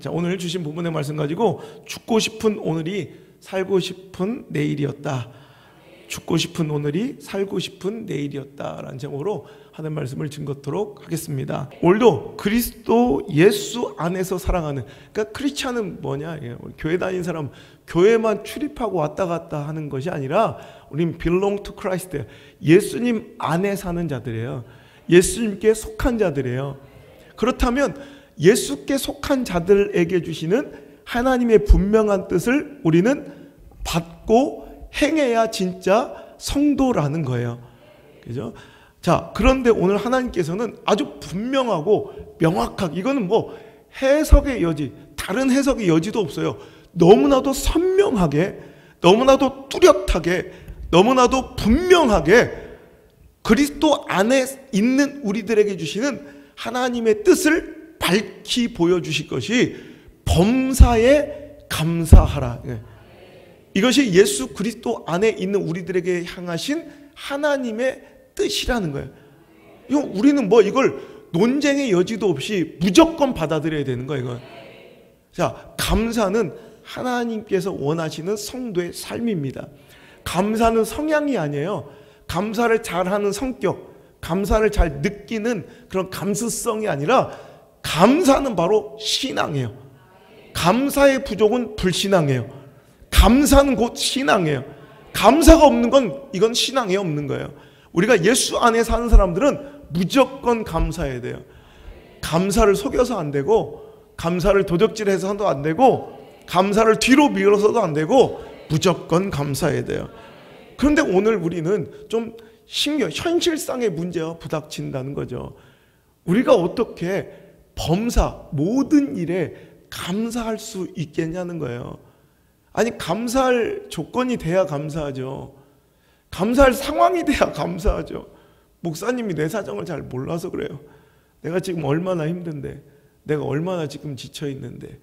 자, 오늘 주신 부분의 말씀 가지고 죽고 싶은 오늘이 살고 싶은 내일이었다. 죽고 싶은 오늘이 살고 싶은 내일이었다라는 제목으로 하는 말씀을 증거토록 하겠습니다. 오늘도 그리스도 예수 안에서 사랑하는, 그러니까 크리스찬은 뭐냐, 교회 다니는 사람 교회만 출입하고 왔다 갔다 하는 것이 아니라 우린 belong to Christ, 예수님 안에 사는 자들이에요. 예수님께 속한 자들이에요. 그렇다면 예수께 속한 자들에게 주시는 하나님의 분명한 뜻을 우리는 받고 행해야 진짜 성도라는 거예요. 그죠? 자, 그런데 오늘 하나님께서는 아주 분명하고 명확하게, 이거는 뭐 해석의 여지, 다른 해석의 여지도 없어요. 너무나도 선명하게, 너무나도 뚜렷하게, 너무나도 분명하게 그리스도 안에 있는 우리들에게 주시는 하나님의 뜻을 밝히 보여주실 것이 범사에 감사하라. 이것이 예수 그리스도 안에 있는 우리들에게 향하신 하나님의 뜻이라는 거예요. 우리는 뭐 이걸 논쟁의 여지도 없이 무조건 받아들여야 되는 거예요. 이건. 자, 감사는 하나님께서 원하시는 성도의 삶입니다. 감사는 성향이 아니에요. 감사를 잘하는 성격, 감사를 잘 느끼는 그런 감수성이 아니라 감사는 바로 신앙이에요. 감사의 부족은 불신앙이에요. 감사는 곧 신앙이에요. 감사가 없는 건 이건 신앙이 없는 거예요. 우리가 예수 안에 사는 사람들은 무조건 감사해야 돼요. 감사를 속여서 안 되고, 감사를 도적질해서도 안 되고, 감사를 뒤로 밀어서도 안 되고, 무조건 감사해야 돼요. 그런데 오늘 우리는 좀 현실상의 문제와 부닥친다는 거죠. 우리가 어떻게 범사, 모든 일에 감사할 수 있겠냐는 거예요. 아니, 감사할 조건이 돼야 감사하죠. 감사할 상황이 돼야 감사하죠. 목사님이 내 사정을 잘 몰라서 그래요. 내가 지금 얼마나 힘든데, 내가 얼마나 지금 지쳐 있는데.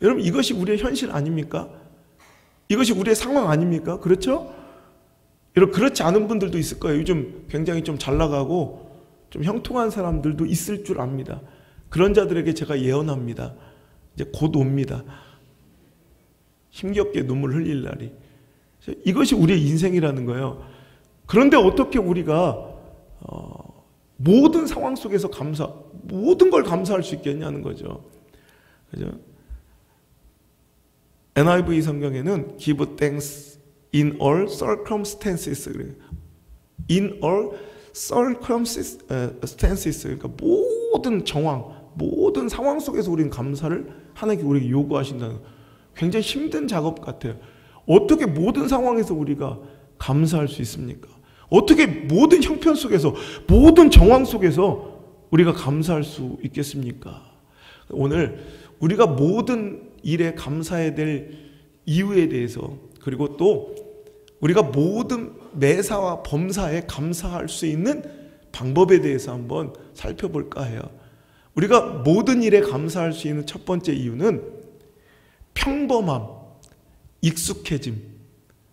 여러분, 이것이 우리의 현실 아닙니까? 이것이 우리의 상황 아닙니까? 그렇죠? 여러분, 그렇지 않은 분들도 있을 거예요. 요즘 굉장히 좀 잘 나가고 좀 형통한 사람들도 있을 줄 압니다. 그런 자들에게 제가 예언합니다. 이제 곧 옵니다. 힘겹게 눈물 흘릴 날이. 이것이 우리의 인생이라는 거예요. 그런데 어떻게 우리가 모든 상황 속에서 모든 걸 감사할 수 있겠냐는 거죠. 그죠? NIV 성경에는 give thanks in all circumstances. in all circumstances. 그러니까 모든 정황, 모든 상황 속에서 우리는 감사를 하나님께 우리에게 요구하신다는, 굉장히 힘든 작업 같아요. 어떻게 모든 상황에서 우리가 감사할 수 있습니까? 어떻게 모든 형편 속에서, 모든 정황 속에서 우리가 감사할 수 있겠습니까? 오늘 우리가 모든 일에 감사해야 될 이유에 대해서, 그리고 또 우리가 모든 매사와 범사에 감사할 수 있는 방법에 대해서 한번 살펴볼까 해요. 우리가 모든 일에 감사할 수 있는 첫 번째 이유는 평범함, 익숙해짐,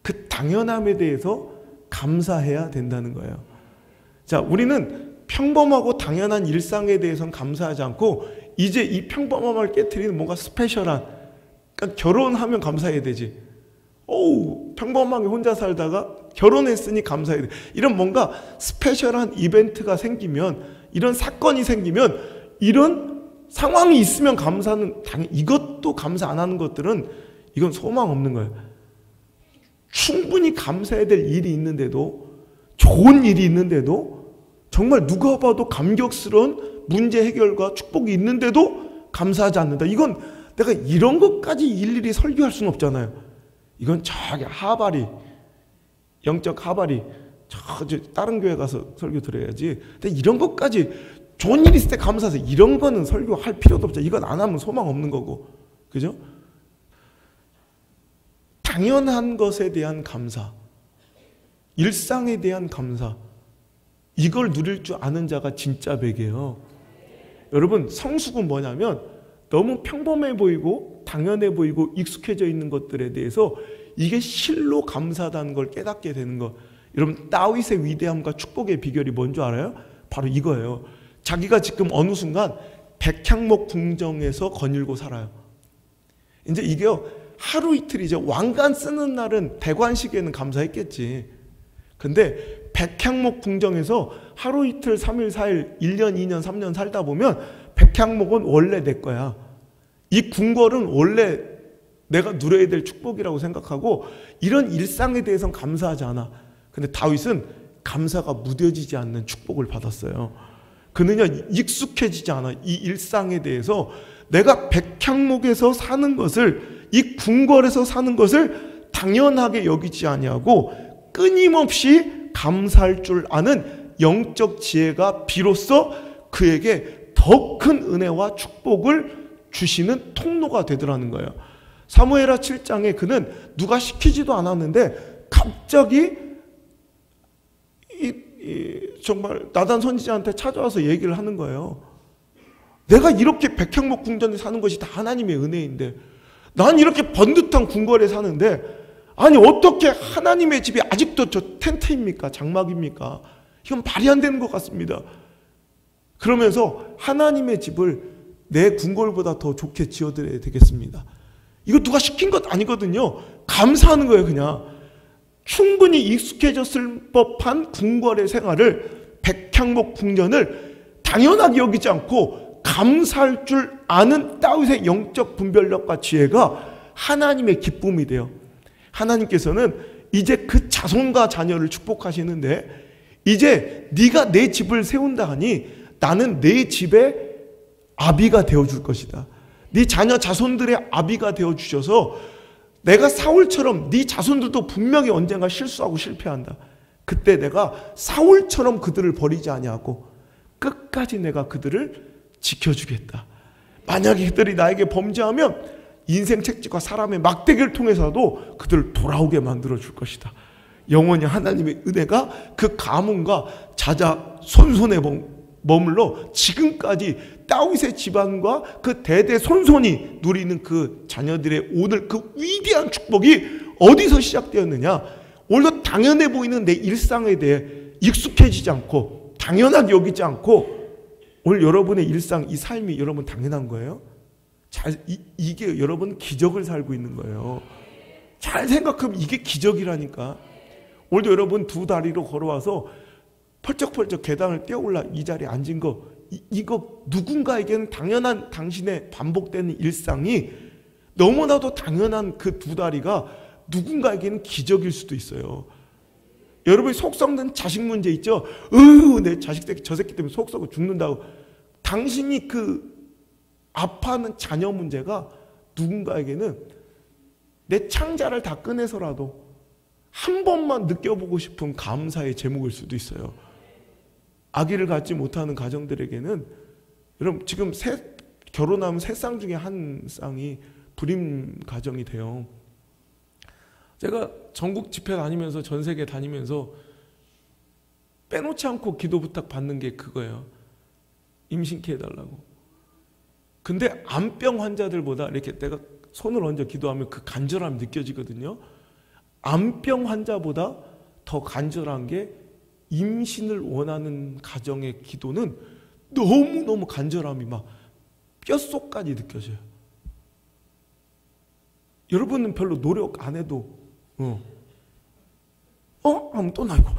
그 당연함에 대해서 감사해야 된다는 거예요. 자, 우리는 평범하고 당연한 일상에 대해서는 감사하지 않고, 이제 이 평범함을 깨트리는 뭔가 스페셜한, 그러니까 결혼하면 감사해야 되지. 평범하게 혼자 살다가 결혼했으니 감사해야 돼. 이런 뭔가 스페셜한 이벤트가 생기면, 이런 사건이 생기면, 이런 상황이 있으면 감사는 이것도 감사 안 하는 것들은 이건 소망 없는 거예요. 충분히 감사해야 될 일이 있는데도, 좋은 일이 있는데도, 정말 누가 봐도 감격스러운 문제 해결과 축복이 있는데도 감사하지 않는다. 이건 내가 이런 것까지 일일이 설교할 수는 없잖아요. 이건 저기 하바리, 영적 하바리, 다른 교회 가서 설교 들어야지. 근데 이런 것까지 좋은 일 있을 때 감사해서 이런 거는 설교할 필요도 없죠. 이건 안 하면 소망 없는 거고. 그죠? 당연한 것에 대한 감사, 일상에 대한 감사, 이걸 누릴 줄 아는 자가 진짜 백이에요. 여러분, 성숙은 뭐냐면 너무 평범해 보이고 당연해 보이고 익숙해져 있는 것들에 대해서 이게 실로 감사하다는 걸 깨닫게 되는 거. 여러분, 다윗의 위대함과 축복의 비결이 뭔지 알아요? 바로 이거예요. 자기가 지금 어느 순간 백향목 궁정에서 거닐고 살아요. 이제 이게요, 하루 이틀이죠. 왕관 쓰는 날은 대관식에는 감사했겠지. 근데 백향목 궁정에서 하루 이틀, 3일, 4일, 1년, 2년, 3년 살다 보면 백향목은 원래 내 거야. 이 궁궐은 원래 내가 누려야 될 축복이라고 생각하고 이런 일상에 대해서는 감사하지 않아. 근데 다윗은 감사가 무뎌지지 않는 축복을 받았어요. 그는요, 익숙해지지 않아. 이 일상에 대해서 내가 백향목에서 사는 것을, 이 궁궐에서 사는 것을 당연하게 여기지 아니하고 끊임없이 감사할 줄 아는 영적 지혜가 비로소 그에게 더 큰 은혜와 축복을 주시는 통로가 되더라는 거예요. 사무엘하 7장에 그는 누가 시키지도 않았는데 갑자기 정말 나단 선지자한테 찾아와서 얘기를 하는 거예요. 내가 이렇게 백향목 궁전에 사는 것이 다 하나님의 은혜인데, 난 이렇게 번듯한 궁궐에 사는데, 아니 어떻게 하나님의 집이 아직도 저 텐트입니까? 장막입니까? 이건 말이 안 되는 것 같습니다. 그러면서 하나님의 집을 내 궁궐보다 더 좋게 지어드려야 되겠습니다. 이거 누가 시킨 것 아니거든요. 감사하는 거예요. 그냥 충분히 익숙해졌을 법한 궁궐의 생활을, 백향목 궁전을 당연하게 여기지 않고 감사할 줄 아는 다윗의 영적 분별력과 지혜가 하나님의 기쁨이 돼요. 하나님께서는 이제 그 자손과 자녀를 축복하시는데, 이제 네가 내 집을 세운다 하니 나는 내 집의 아비가 되어줄 것이다. 네 자녀 자손들의 아비가 되어주셔서 내가 사울처럼 네 자손들도 분명히 언젠가 실수하고 실패한다. 그때 내가 사울처럼 그들을 버리지 아니하고 끝까지 내가 그들을 지켜주겠다. 만약에 그들이 나에게 범죄하면 인생 책찍과 사람의 막대기를 통해서도 그들을 돌아오게 만들어줄 것이다. 영원히 하나님의 은혜가 그 가문과 자자 손손에 머물러 지금까지 다윗의 집안과 그 대대 손손이 누리는 그 자녀들의 오늘 그 위대한 축복이 어디서 시작되었느냐? 오히려 당연해 보이는 내 일상에 대해 익숙해지지 않고 당연하게 여기지 않고 오늘 여러분의 일상, 이 삶이 여러분 당연한 거예요? 이게 여러분 기적을 살고 있는 거예요. 잘 생각하면 이게 기적이라니까. 오늘도 여러분 두 다리로 걸어와서 펄쩍펄쩍 계단을 뛰어올라 이 자리에 앉은 거, 이거 누군가에게는 당연한 당신의 반복되는 일상이 너무나도 당연한 그 두 다리가 누군가에게는 기적일 수도 있어요. 여러분이 속 썩는 자식 문제 있죠? 내 자식 새끼 저 새끼 때문에 속 썩어 죽는다고. 당신이 그 아파하는 자녀 문제가 누군가에게는 내 창자를 다 꺼내서라도 한 번만 느껴보고 싶은 감사의 제목일 수도 있어요. 아기를 갖지 못하는 가정들에게는, 여러분 지금 결혼하면 세 쌍 중에 한 쌍이 불임 가정이 돼요. 제가 전국 집회 다니면서 전 세계 다니면서 빼놓지 않고 기도 부탁 받는 게 그거예요. 임신케 해달라고. 근데 암병 환자들보다 이렇게 내가 손을 얹어 기도하면 그 간절함이 느껴지거든요. 암병 환자보다 더 간절한 게 임신을 원하는 가정의 기도는 너무너무 간절함이 막 뼛속까지 느껴져요. 여러분은 별로 노력 안 해도 하면 또 나이고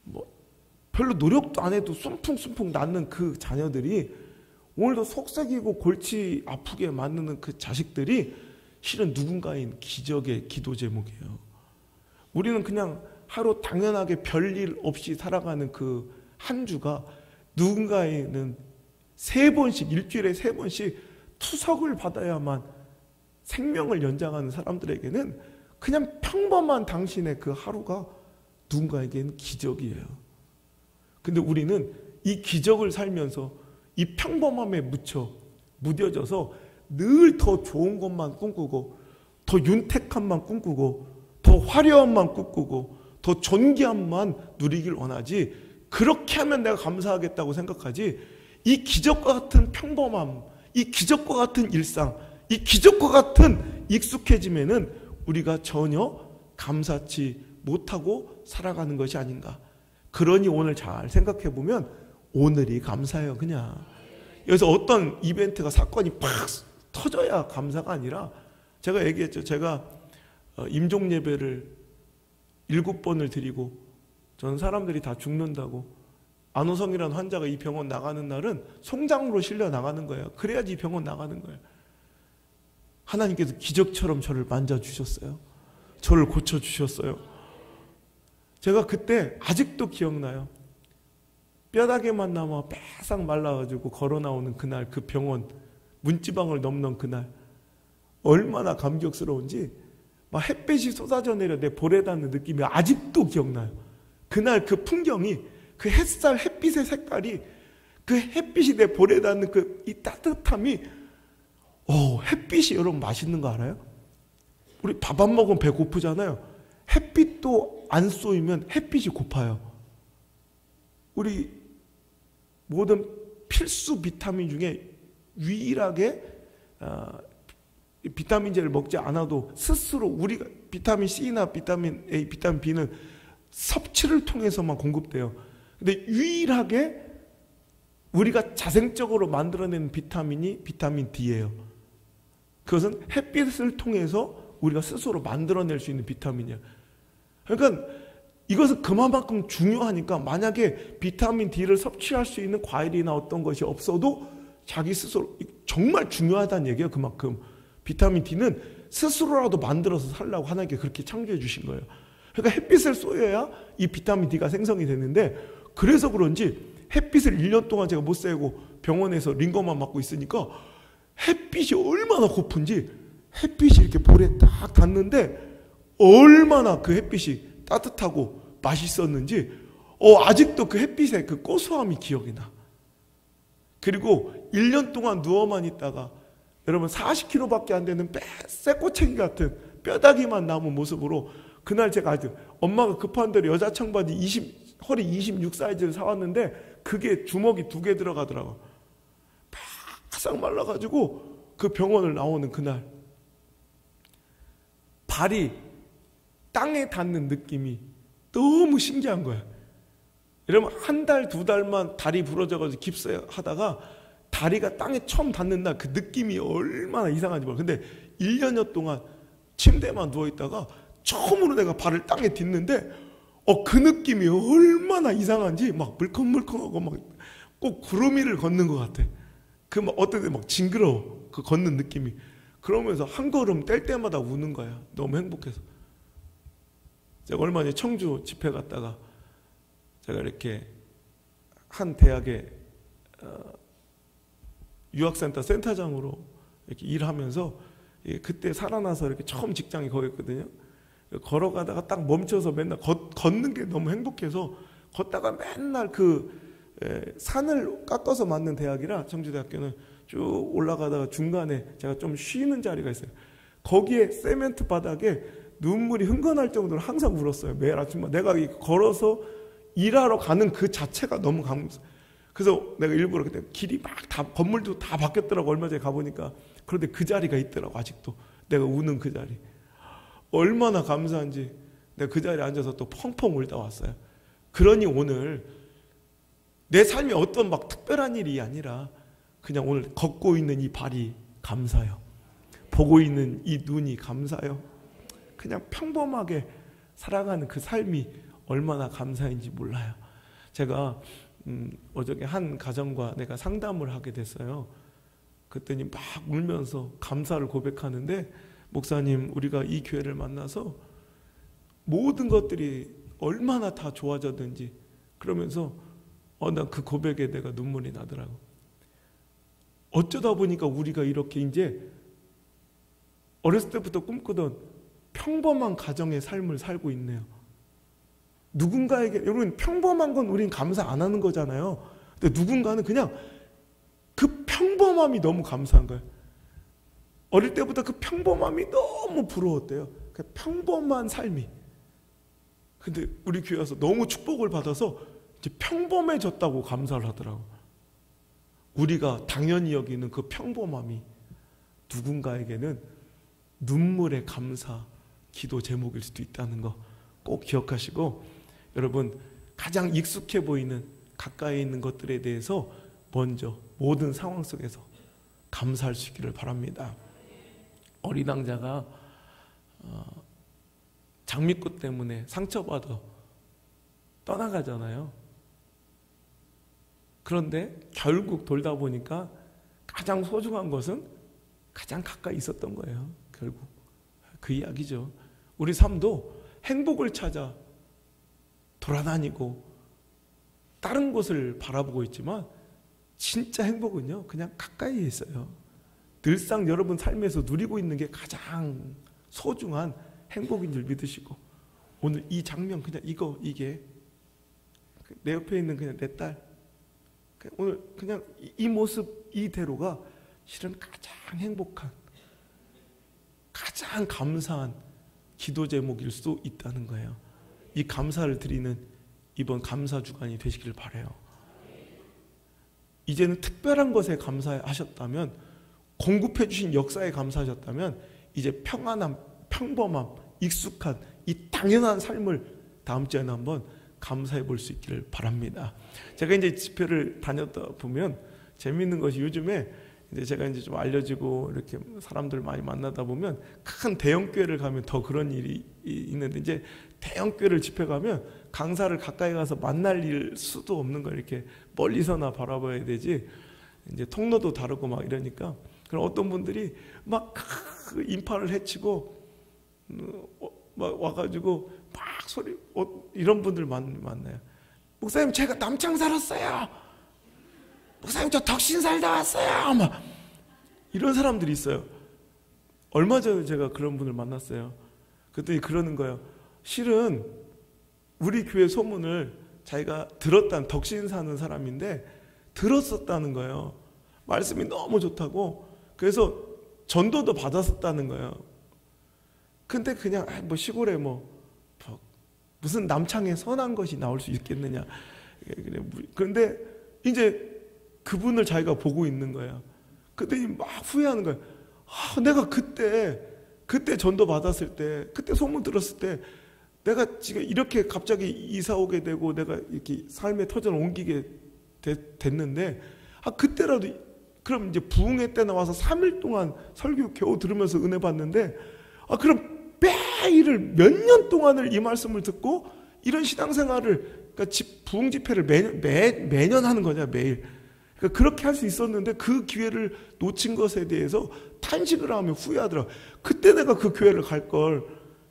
뭐 별로 노력도 안 해도 숨풍숨풍 낳는 그 자녀들이 오늘도 속삭이고 골치 아프게 만드는 그 자식들이 실은 누군가인 기적의 기도 제목이에요. 우리는 그냥 하루 당연하게 별일 없이 살아가는 그 한 주가 누군가에는 3번씩, 일주일에 3번씩 투석을 받아야만 생명을 연장하는 사람들에게는 그냥 평범한 당신의 그 하루가 누군가에게는 기적이에요. 근데 우리는 이 기적을 살면서 이 평범함에 무뎌져서 늘 더 좋은 것만 꿈꾸고, 더 윤택함만 꿈꾸고, 더 화려함만 꿈꾸고, 더 존귀함만 누리길 원하지, 그렇게 하면 내가 감사하겠다고 생각하지, 이 기적과 같은 평범함, 이 기적과 같은 일상, 이 기적과 같은 익숙해짐에는 우리가 전혀 감사치 못하고 살아가는 것이 아닌가. 그러니 오늘 잘 생각해 보면 오늘이 감사해요. 그냥 여기서 어떤 이벤트가 사건이 팍 터져야 감사가 아니라, 제가 얘기했죠. 제가 임종 예배를 7번을 드리고 저는 사람들이 다 죽는다고, 안호성이라는 환자가 이 병원 나가는 날은 송장으로 실려 나가는 거예요. 그래야지 이 병원 나가는 거예요. 하나님께서 기적처럼 저를 만져주셨어요. 저를 고쳐주셨어요. 제가 그때 아직도 기억나요. 뼈다귀만 남아 빼싹 말라가지고 걸어 나오는 그날, 그 병원 문지방을 넘는 그날 얼마나 감격스러운지, 막 햇빛이 쏟아져 내려 내 볼에 닿는 느낌이 아직도 기억나요. 그날 그 풍경이, 그 햇살, 햇빛의 색깔이, 그 햇빛이 내 볼에 닿는 그 이 따뜻함이, 햇빛이 여러분 맛있는 거 알아요? 우리 밥 안 먹으면 배 고프잖아요. 햇빛도 안 쏘이면 햇빛이 고파요. 우리 모든 필수 비타민 중에 유일하게 비타민제를 먹지 않아도 스스로 우리가 비타민 C나 비타민 A, 비타민 B는 섭취를 통해서만 공급돼요. 근데 유일하게 우리가 자생적으로 만들어내는 비타민이 비타민 D예요. 그것은 햇빛을 통해서 우리가 스스로 만들어낼 수 있는 비타민이에요. 그러니까 이것은 그만큼 중요하니까, 만약에 비타민 D를 섭취할 수 있는 과일이나 어떤 것이 없어도 자기 스스로, 정말 중요하다는 얘기예요. 그만큼 비타민 D는 스스로라도 만들어서 살라고 하나님께 그렇게 창조해 주신 거예요. 그러니까 햇빛을 쏘여야 이 비타민 D가 생성이 되는데, 그래서 그런지 햇빛을 1년 동안 제가 못 쐬고 병원에서 링거만 맞고 있으니까 햇빛이 얼마나 고픈지, 햇빛이 이렇게 볼에 딱 닿는데 얼마나 그 햇빛이 따뜻하고 맛있었는지, 아직도 그 햇빛의 그 고소함이 기억이 나. 그리고 1년 동안 누워만 있다가 여러분 40kg밖에 안 되는 쇠꼬챙이 같은 뼈다귀만 남은 모습으로, 그날 제가 아주 엄마가 급한 대로 여자 청바지 허리 26 사이즈를 사왔는데 그게 주먹이 2개 들어가더라고. 바싹 말라가지고 그 병원을 나오는 그날, 발이 땅에 닿는 느낌이 너무 신기한 거야. 여러분, 1달, 2달만 다리 부러져가지고 깁스하다가 다리가 땅에 처음 닿는 날 그 느낌이 얼마나 이상한지 몰라. 근데 1년여 동안 침대만 누워있다가 처음으로 내가 발을 땅에 딛는데 그 느낌이 얼마나 이상한지, 막 물컹물컹하고 막 꼭 구름 위를 걷는 것 같아. 그 막 어떤 때 막 징그러워. 그 걷는 느낌이. 그러면서 한 걸음 뗄 때마다 우는 거야. 너무 행복해서. 제가 얼마 전에 청주 집회 갔다가 제가 이렇게 한 대학의 유학센터 센터장으로 이렇게 일하면서, 그때 살아나서 이렇게 처음 직장이 거기였거든요. 걸어가다가 딱 멈춰서 맨날 걷는 게 너무 행복해서 걷다가 맨날 산을 깎아서 만든 대학이라, 청주대학교는 쭉 올라가다가 중간에 제가 좀 쉬는 자리가 있어요. 거기에 세멘트 바닥에 눈물이 흥건할 정도로 항상 울었어요. 매일 아침마다. 내가 걸어서 일하러 가는 그 자체가 너무 감사해요. 그래서 내가 일부러 그때 길이 막 다, 건물도 다 바뀌었더라고. 얼마 전에 가보니까. 그런데 그 자리가 있더라고. 아직도 내가 우는 그 자리. 얼마나 감사한지 내가 그 자리에 앉아서 또 펑펑 울다 왔어요. 그러니 오늘 내 삶이 어떤 막 특별한 일이 아니라 그냥 오늘 걷고 있는 이 발이 감사해요. 보고 있는 이 눈이 감사해요. 그냥 평범하게 살아가는 그 삶이 얼마나 감사인지 몰라요. 제가 어저께 한 가정과 내가 상담을 하게 됐어요. 그랬더니 막 울면서 감사를 고백하는데, 목사님, 우리가 이 교회를 만나서 모든 것들이 얼마나 다 좋아졌는지, 그러면서 난 그 고백에 내가 눈물이 나더라고. 어쩌다 보니까 우리가 이렇게 이제 어렸을 때부터 꿈꾸던 평범한 가정의 삶을 살고 있네요. 누군가에게, 여러분, 평범한 건 우린 감사 안 하는 거잖아요. 근데 누군가는 그냥 그 평범함이 너무 감사한 거예요. 어릴 때부터 그 평범함이 너무 부러웠대요. 그 평범한 삶이. 근데 우리 교회 와서 너무 축복을 받아서 이제 평범해졌다고 감사를 하더라고. 우리가 당연히 여기는 그 평범함이 누군가에게는 눈물의 감사 기도 제목일 수도 있다는 거 꼭 기억하시고, 여러분, 가장 익숙해 보이는 가까이 있는 것들에 대해서 먼저 모든 상황 속에서 감사할 수 있기를 바랍니다. 어린 왕자가 장미꽃 때문에 상처받아 떠나가잖아요. 그런데 결국 돌다 보니까 가장 소중한 것은 가장 가까이 있었던 거예요. 결국 그 이야기죠. 우리 삶도 행복을 찾아 돌아다니고 다른 곳을 바라보고 있지만 진짜 행복은요, 그냥 가까이에 있어요. 늘상 여러분 삶에서 누리고 있는 게 가장 소중한 행복인 줄 믿으시고, 오늘 이 장면 그냥 이게 내 옆에 있는 그냥 내 딸, 오늘 그냥 이 모습 이대로가 실은 가장 행복한, 가장 감사한 기도 제목일 수 있다는 거예요. 이 감사를 드리는 이번 감사 주간이 되시길 바라요. 이제는 특별한 것에 감사하셨다면, 공급해 주신 역사에 감사하셨다면, 이제 평안함, 평범함, 익숙한 이 당연한 삶을 다음 주에는 한번 감사해 볼 수 있기를 바랍니다. 제가 이제 집회를 다녔다 보면 재미있는 것이, 요즘에 이제 제가 이제 좀 알려지고 이렇게 사람들 많이 만나다 보면 큰 대형 교회를 가면 더 그런 일이 있는데, 이제 대형 교회를 집회 가면 강사를 가까이 가서 만날 수도 없는 걸 이렇게 멀리서나 바라봐야 되지, 이제 통로도 다르고 막 이러니까, 그럼 어떤 분들이 막 인파를 헤치고 막 와가지고 막 소리, 이런 분들 만나요. 목사님, 제가 남창 살았어요. 목사님, 저 덕신 살다 왔어요. 막 이런 사람들이 있어요. 얼마 전에 제가 그런 분을 만났어요. 그랬더니 그러는 거예요. 실은 우리 교회 소문을 자기가 들었다는, 덕신 사는 사람인데 들었었다는 거예요. 말씀이 너무 좋다고. 그래서 전도도 받았었다는 거예요. 근데 그냥 뭐 시골에 무슨 남창에 선한 것이 나올 수 있겠느냐. 그런데 이제 그분을 자기가 보고 있는 거예요. 그랬더니 막 후회하는 거예요. 내가 그때 전도 받았을 때, 그때 소문 들었을 때, 내가 지금 이렇게 갑자기 이사 오게 되고 내가 이렇게 삶의 터전을 옮기게 됐는데, 그때라도, 그럼 이제 부흥회 때 나와서 3일 동안 설교 겨우 들으면서 은혜 받는데, 그럼 매일을 몇 년 동안을 이 말씀을 듣고 이런 신앙생활을, 그러니까 부흥 집회를 매년 하는 거냐, 매일. 그러니까 그렇게 할 수 있었는데 그 기회를 놓친 것에 대해서 탄식을 하며 후회하더라고요. 그때 내가 그 교회를 갈 걸,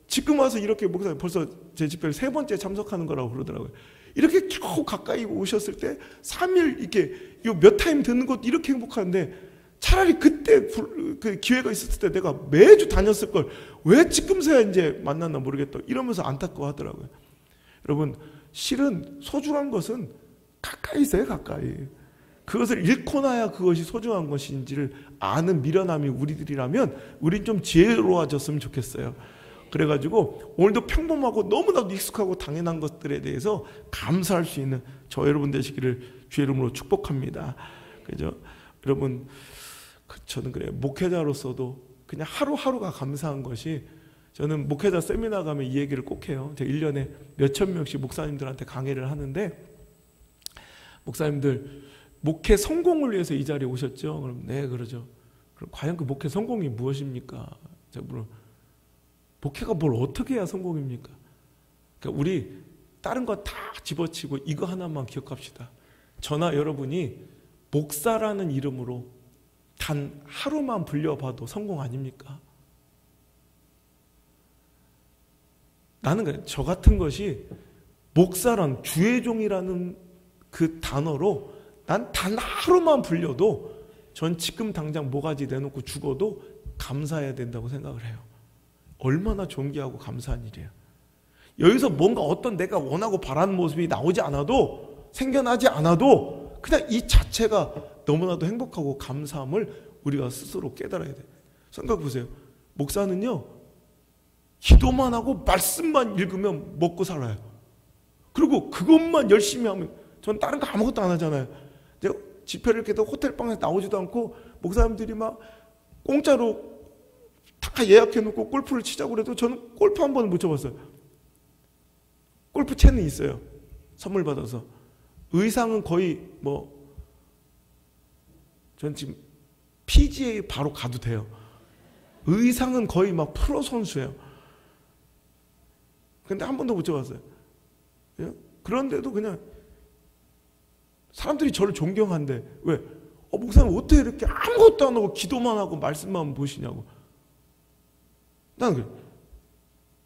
지금 와서 이렇게 목사님 벌써 제 집회를 3번째 참석하는 거라고 그러더라고요. 이렇게 겨우 가까이 오셨을 때 3일 이렇게 몇 타임 듣는 것도 이렇게 행복한데, 차라리 그때 그 기회가 있었을 때 내가 매주 다녔을 걸 왜 지금서야 이제 만났나 모르겠다 이러면서 안타까워하더라고요. 여러분, 실은 소중한 것은 가까이 있어요. 가까이. 그것을 잃고 나야 그것이 소중한 것인지를 아는 미련함이 우리들이라면 우린 좀 지혜로워졌으면 좋겠어요. 그래가지고 오늘도 평범하고 너무나도 익숙하고 당연한 것들에 대해서 감사할 수 있는 저 여러분 되시기를 주의 이름으로 축복합니다. 그죠? 여러분, 저는 그래요. 목회자로서도 그냥 하루하루가 감사한 것이, 저는 목회자 세미나 가면 이 얘기를 꼭 해요. 제가 1년에 몇천 명씩 목사님들한테 강의를 하는데, 목사님들 목회 성공을 위해서 이 자리에 오셨죠? 그럼 네, 그러죠. 그럼 과연 그 목회 성공이 무엇입니까? 제가 물어, 목회가 뭘 어떻게 해야 성공입니까? 그러니까 우리 다른 거 다 집어치고 이거 하나만 기억합시다. 저나 여러분이 목사라는 이름으로 단 하루만 불려봐도 성공 아닙니까? 나는 저 같은 것이 목사란, 주의 종이라는 그 단어로 난 단 하루만 불려도 전 지금 당장 모가지 내놓고 죽어도 감사해야 된다고 생각을 해요. 얼마나 존귀하고 감사한 일이에요. 여기서 뭔가 어떤 내가 원하고 바라는 모습이 나오지 않아도, 생겨나지 않아도 그냥 이 자체가 너무나도 행복하고 감사함을 우리가 스스로 깨달아야 돼요. 생각해 보세요. 목사는요, 기도만 하고 말씀만 읽으면 먹고 살아요. 그리고 그것만 열심히 하면, 전 다른 거 아무것도 안 하잖아요. 제가 집회를 이렇게 호텔방에서 나오지도 않고 목사님들이 막 공짜로 다 예약해놓고 골프를 치자고 그래도 저는 골프 한 번은 못 쳐봤어요. 골프채는 있어요. 선물 받아서. 의상은 거의 전 지금 PGA 바로 가도 돼요. 의상은 거의 막 프로 선수예요. 근데 한 번도 못 잡았어요. 그런데도 그냥 사람들이 저를 존경한대. 왜? 목사님 어떻게 이렇게 아무것도 안 하고 기도만 하고 말씀만 보시냐고. 나는 그래.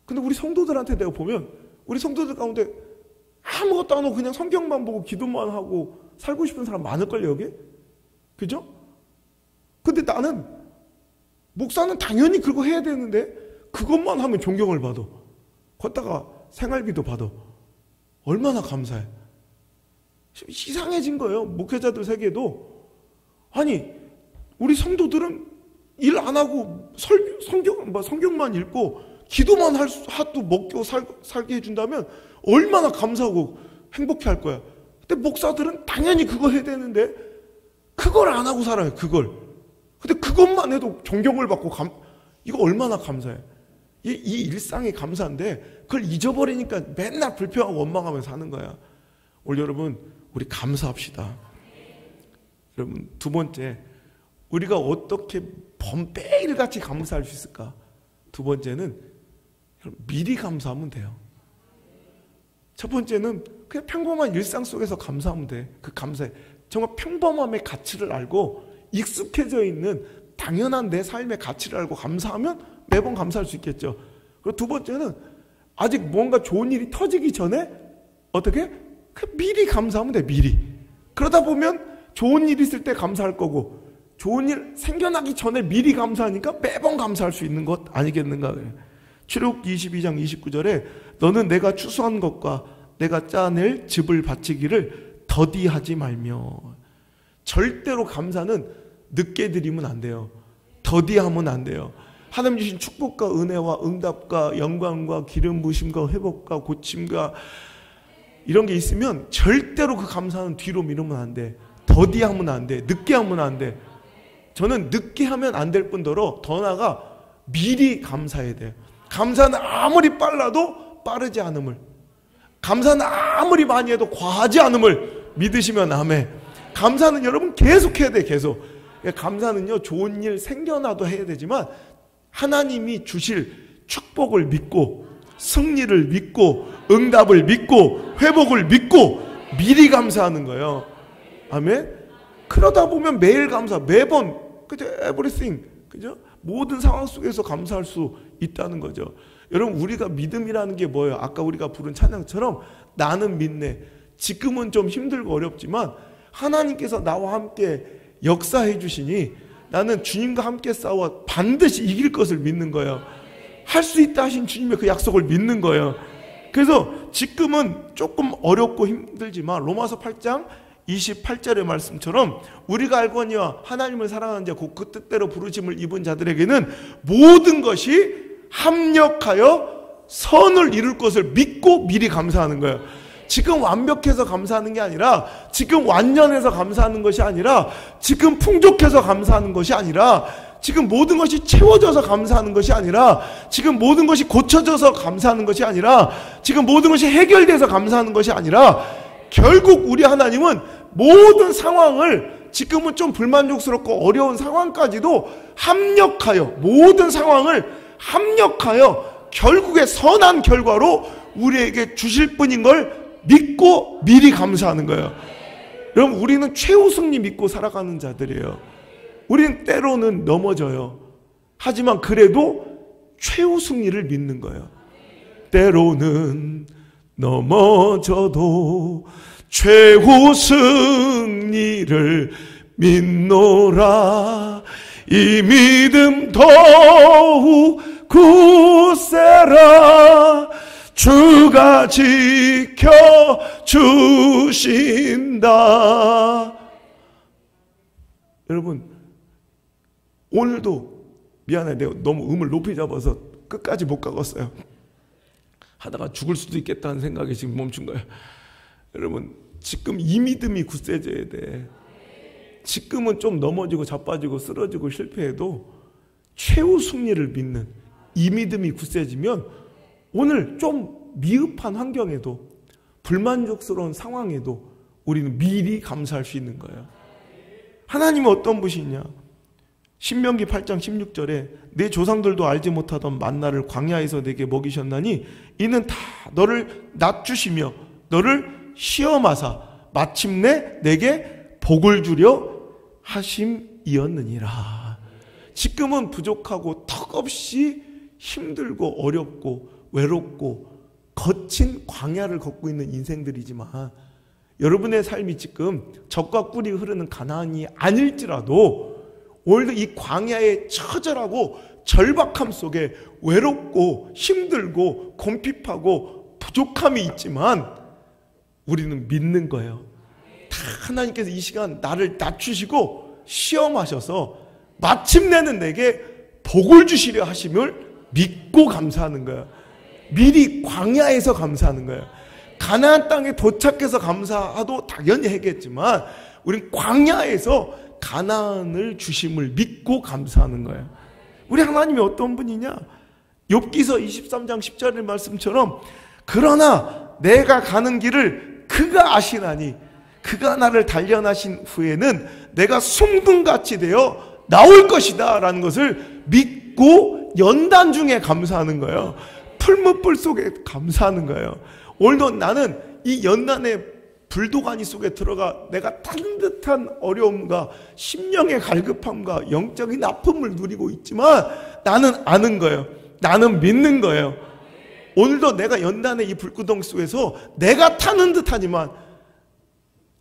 근데 우리 성도들한테 내가 보면 우리 성도들 가운데 아무것도 안 하고 그냥 성경만 보고 기도만 하고 살고 싶은 사람 많을걸요, 여기? 그죠? 근데 나는 목사는 당연히 그거 해야 되는데 그것만 하면 존경을 받아. 걷다가 생활비도 받아. 얼마나 감사해. 이상해진 거예요. 목회자들 세계도. 아니 우리 성도들은 일 안 하고 성경만 읽고 기도만 하도 먹고 살게 해준다면 얼마나 감사하고 행복해 할 거야. 근데 목사들은 당연히 그거 해야 되는데 그걸 안 하고 살아요. 그걸. 근데 그것만 해도 존경을 받고 이거 얼마나 감사해. 이 일상이 감사한데 그걸 잊어버리니까 맨날 불평하고 원망하면서 사는 거야. 오늘 여러분 우리 감사합시다. 여러분 두 번째, 우리가 어떻게 매일같이 감사할 수 있을까? 두 번째는 미리 감사하면 돼요. 첫 번째는 그냥 평범한 일상 속에서 감사하면 돼. 그 감사해. 정말 평범함의 가치를 알고 익숙해져 있는 당연한 내 삶의 가치를 알고 감사하면 매번 감사할 수 있겠죠. 그리고 두 번째는 아직 뭔가 좋은 일이 터지기 전에 어떻게? 미리 감사하면 돼. 미리. 그러다 보면 좋은 일 있을 때 감사할 거고 좋은 일 생겨나기 전에 미리 감사하니까 매번 감사할 수 있는 것 아니겠는가. 출애굽 22장 29절에 너는 내가 추수한 것과 내가 짜낼 즙을 바치기를 더디하지 말며. 절대로 감사는 늦게 드리면 안 돼요. 더디하면 안 돼요. 하나님 주신 축복과 은혜와 응답과 영광과 기름 부심과 회복과 고침과 이런 게 있으면 절대로 그 감사는 뒤로 미루면 안 돼. 더디하면 안 돼. 늦게 하면 안 돼. 저는 늦게 하면 안 될 뿐더러 더 나아가 미리 감사해야 돼요. 감사는 아무리 빨라도 빠르지 않음을, 감사는 아무리 많이 해도 과하지 않음을 믿으시면 아멘. 감사는 여러분 계속 해야 돼. 계속. 감사는요 좋은 일 생겨나도 해야 되지만 하나님이 주실 축복을 믿고 승리를 믿고 응답을 믿고 회복을 믿고 미리 감사하는 거예요. 아멘. 그러다 보면 매일 감사, 매번, 그죠? everything, 그죠? 모든 상황 속에서 감사할 수 있다는 거죠. 여러분 우리가 믿음이라는 게 뭐예요? 아까 우리가 부른 찬양처럼 나는 믿네. 지금은 좀 힘들고 어렵지만 하나님께서 나와 함께 역사해 주시니 나는 주님과 함께 싸워 반드시 이길 것을 믿는 거예요. 할 수 있다 하신 주님의 그 약속을 믿는 거예요. 그래서 지금은 조금 어렵고 힘들지만 로마서 8장 28절의 말씀처럼 우리가 알거니와 하나님을 사랑하는 자 곧 그 뜻대로 부르심을 입은 자들에게는 모든 것이 합력하여 선을 이룰 것을 믿고 미리 감사하는 거예요. 지금 완벽해서 감사하는 게 아니라, 지금 완전해서 감사하는 것이 아니라, 지금 풍족해서 감사하는 것이 아니라, 지금 모든 것이 채워져서 감사하는 것이 아니라, 지금 모든 것이 고쳐져서 감사하는 것이 아니라, 지금 모든 것이 해결돼서 감사하는 것이 아니라, 결국 우리 하나님은 모든 상황을, 지금은 좀 불만족스럽고 어려운 상황까지도 합력하여, 모든 상황을 합력하여 결국에 선한 결과로 우리에게 주실 분인 걸 믿고 미리 감사하는 거예요. 여러분 우리는 최후 승리 믿고 살아가는 자들이에요. 우리는 때로는 넘어져요. 하지만 그래도 최후 승리를 믿는 거예요. 때로는 넘어져도 최후 승리를 믿노라. 이 믿음 더욱 굳세라. 주가 지켜주신다. 여러분 오늘도 미안해, 내가 너무 음을 높이 잡아서 끝까지 못 가겠어요. 하다가 죽을 수도 있겠다는 생각이 지금 멈춘 거예요. 여러분 지금 이 믿음이 굳세져야 돼. 지금은 좀 넘어지고 자빠지고 쓰러지고 실패해도 최후 승리를 믿는 이 믿음이 굳세지면 오늘 좀 미흡한 환경에도 불만족스러운 상황에도 우리는 미리 감사할 수 있는 거예요. 하나님은 어떤 분이냐? 신명기 8장 16절에 내 조상들도 알지 못하던 만나를 광야에서 내게 먹이셨나니 이는 다 너를 낮추시며 너를 시험하사 마침내 내게 복을 주려 하심이었느니라. 지금은 부족하고 턱없이 힘들고 어렵고 외롭고 거친 광야를 걷고 있는 인생들이지만 여러분의 삶이 지금 젖과 꿀이 흐르는 가나안이 아닐지라도 오늘도 이 광야의 처절하고 절박함 속에 외롭고 힘들고 곰핍하고 부족함이 있지만 우리는 믿는 거예요. 다 하나님께서 이 시간 나를 낮추시고 시험하셔서 마침내는 내게 복을 주시려 하심을 믿고 감사하는 거예요. 미리 광야에서 감사하는 거예요. 가나안 땅에 도착해서 감사하도 당연히 하겠지만 우린 광야에서 가나안을 주심을 믿고 감사하는 거예요. 우리 하나님이 어떤 분이냐? 욥기서 23장 10절의 말씀처럼 그러나 내가 가는 길을 그가 아시나니 그가 나를 단련하신 후에는 내가 순금같이 되어 나올 것이다 라는 것을 믿고 연단 중에 감사하는 거예요. 풀무불 속에 감사하는 거예요. 오늘도 나는 이 연단의 불도가니 속에 들어가 내가 타는 듯한 어려움과 심령의 갈급함과 영적인 아픔을 누리고 있지만 나는 아는 거예요. 나는 믿는 거예요. 오늘도 내가 연단의 이 불구덩이 속에서 내가 타는 듯하지만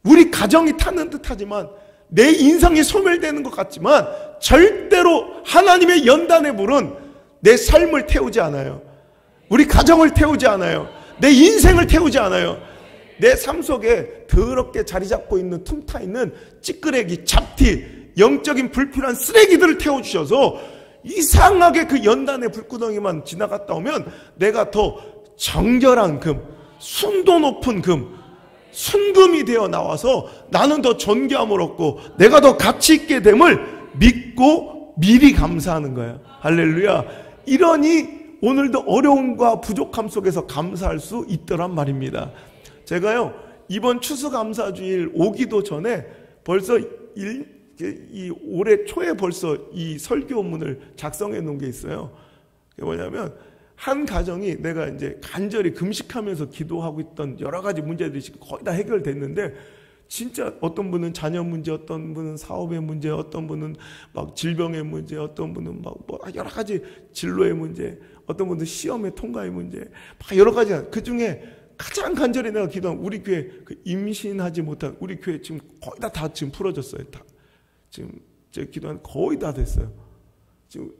우리 가정이 타는 듯하지만 내 인생이 소멸되는 것 같지만 절대로 하나님의 연단의 불은 내 삶을 태우지 않아요. 우리 가정을 태우지 않아요. 내 인생을 태우지 않아요. 내 삶 속에 더럽게 자리 잡고 있는 틈타 있는 찌끄레기, 잡티, 영적인 불필요한 쓰레기들을 태워주셔서 이상하게 그 연단의 불구덩이만 지나갔다 오면 내가 더 정결한 금, 순도 높은 금, 순금이 되어 나와서 나는 더 존귀함을 얻고 내가 더 가치 있게 됨을 믿고 미리 감사하는 거예요. 할렐루야. 이러니 오늘도 어려움과 부족함 속에서 감사할 수 있더란 말입니다. 제가요 이번 추수감사주일 오기도 전에 벌써 이 올해 초에 벌써 이 설교문을 작성해 놓은 게 있어요. 그게 뭐냐면 한 가정이 내가 이제 간절히 금식하면서 기도하고 있던 여러 가지 문제들이 지금 거의 다 해결됐는데 진짜 어떤 분은 자녀 문제, 어떤 분은 사업의 문제, 어떤 분은 막 질병의 문제, 어떤 분은 막 뭐 여러 가지 진로의 문제, 어떤 분은 시험의 통과의 문제, 막 여러 가지. 그 중에 가장 간절히 내가 기도한 우리 교회 그 임신하지 못한 우리 교회 지금 거의 다 지금 풀어졌어요. 다 지금 제 기도한 거의 다 됐어요. 지금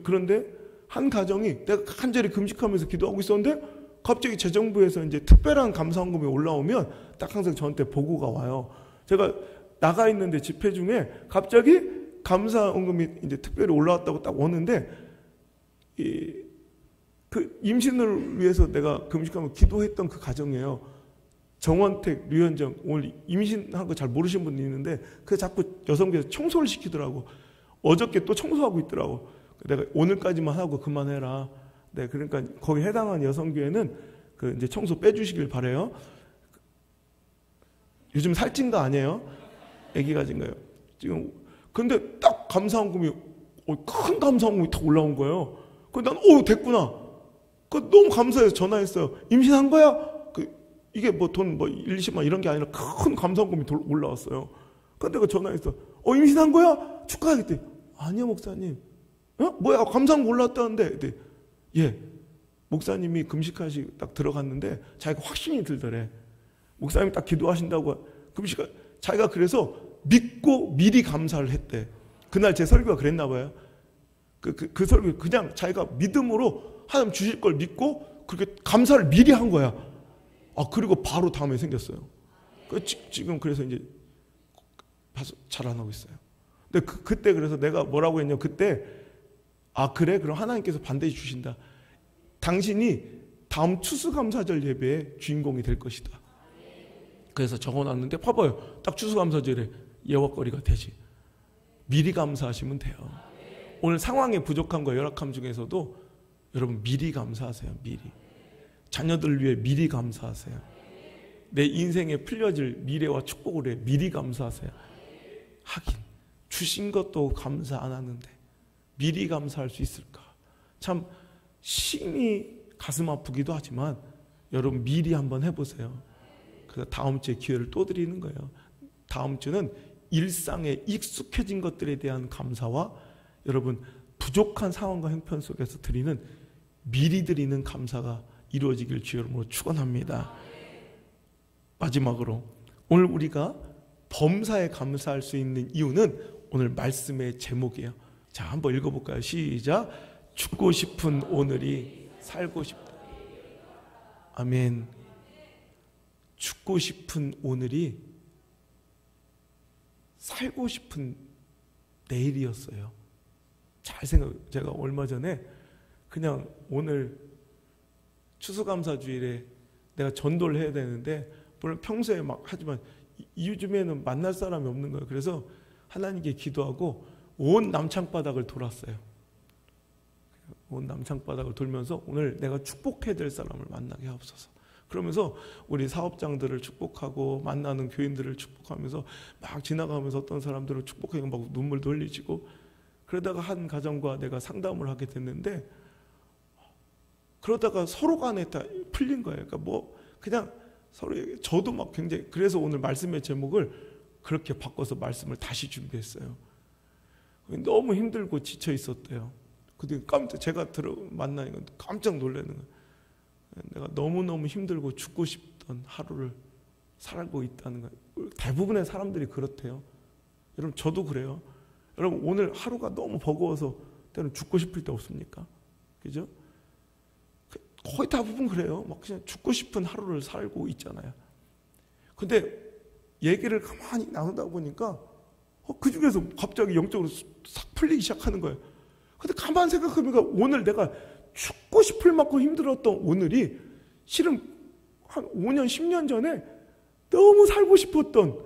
그런데 한 가정이 내가 간절히 금식하면서 기도하고 있었는데 갑자기 재정부에서 이제 특별한 감사헌금이 올라오면 딱 항상 저한테 보고가 와요. 제가 나가 있는데 집회 중에 갑자기 감사헌금이 이제 특별히 올라왔다고 딱 오는데 그 임신을 위해서 내가 금식하면 기도했던 그 가정이에요. 정원택, 류현정, 오늘 임신한 거 잘 모르시는 분이 있는데 그 자꾸 여성교회에서 청소를 시키더라고. 어저께 또 청소하고 있더라고. 내가 오늘까지만 하고 그만해라. 네, 그러니까 거기 해당한 여성교회는 그 이제 청소 빼주시길 바래요. 요즘 살찐 거 아니에요? 아기 가진 거예요. 지금 근데 딱 감사헌금이 큰 감사헌금이 딱 올라온 거예요. 그난 됐구나. 그 너무 감사해서 전화했어요. 임신한 거야? 이게 뭐 돈 1, 20만 이런 게 아니라 큰 감사헌금이 올라왔어요. 근데 그 전화했어. 임신한 거야? 축하하겠대. 아니요 목사님. 뭐야 감사헌금 올라왔다는데. 예. 목사님이 금식하시 딱 들어갔는데 자기가 확신이 들더래. 목사님이 딱 기도하신다고 자기가 그래서 믿고 미리 감사를 했대. 그날 제 설교가 그랬나 봐요. 그 설교 그냥 자기가 믿음으로 하나님 주실 걸 믿고 그렇게 감사를 미리 한 거야. 그리고 바로 다음에 생겼어요. 지금 그래서 이제 잘 안 하고 있어요. 근데 그때 그래서 내가 뭐라고 했냐면 그때 그래? 그럼 하나님께서 반드시 주신다. 당신이 다음 추수감사절 예배의 주인공이 될 것이다. 그래서 적어놨는데 봐봐요. 딱 추수감사절에 예화거리가 되지. 미리 감사하시면 돼요. 오늘 상황의 부족함과 열악함 중에서도 여러분 미리 감사하세요. 미리. 자녀들 위해 미리 감사하세요. 내 인생에 풀려질 미래와 축복을 위해 미리 감사하세요. 하긴 주신 것도 감사 안 하는데 미리 감사할 수 있을까? 참 심히 가슴 아프기도 하지만 여러분 미리 한번 해보세요. 그래서 다음 주에 기회를 또 드리는 거예요. 다음 주는 일상에 익숙해진 것들에 대한 감사와 여러분 부족한 상황과 형편 속에서 드리는 미리 드리는 감사가 이루어지길 주의 이름으로 축원합니다. 마지막으로 오늘 우리가 범사에 감사할 수 있는 이유는 오늘 말씀의 제목이에요. 자, 한번 읽어볼까요? 시작. 죽고 싶은 오늘이 살고 싶다. 아멘. 죽고 싶은 오늘이 살고 싶은 내일이었어요. 잘 제가 얼마 전에 그냥 오늘 추수감사주일에 내가 전도를 해야 되는데 물론 평소에 막 하지만 요즘에는 만날 사람이 없는 거예요. 그래서 하나님께 기도하고 온 남창바닥을 돌았어요. 온 남창바닥을 돌면서 오늘 내가 축복해야 될 사람을 만나게 하옵소서. 그러면서 우리 사업장들을 축복하고 만나는 교인들을 축복하면서 막 지나가면서 어떤 사람들을 축복하고 막 눈물도 흘리시고 그러다가 한 가정과 내가 상담을 하게 됐는데 그러다가 서로 간에 다 풀린 거예요. 그러니까 뭐 그냥 서로 저도 막 굉장히 그래서 오늘 말씀의 제목을 그렇게 바꿔서 말씀을 다시 준비했어요. 너무 힘들고 지쳐 있었대요. 근데 제가 만나니까 깜짝 놀라는 거예요. 내가 너무너무 힘들고 죽고 싶던 하루를 살고 있다는 거예요. 대부분의 사람들이 그렇대요. 여러분 저도 그래요. 여러분 오늘 하루가 너무 버거워서 때로는 죽고 싶을 때 없습니까? 그죠? 거의 대부분 그래요. 막 그냥 죽고 싶은 하루를 살고 있잖아요. 근데 얘기를 가만히 나누다 보니까 그 중에서 갑자기 영적으로 싹 풀리기 시작하는 거예요. 근데 가만히 생각해보니까 오늘 내가 죽고 싶을 만큼 힘들었던 오늘이 실은 한 5년, 10년 전에 너무 살고 싶었던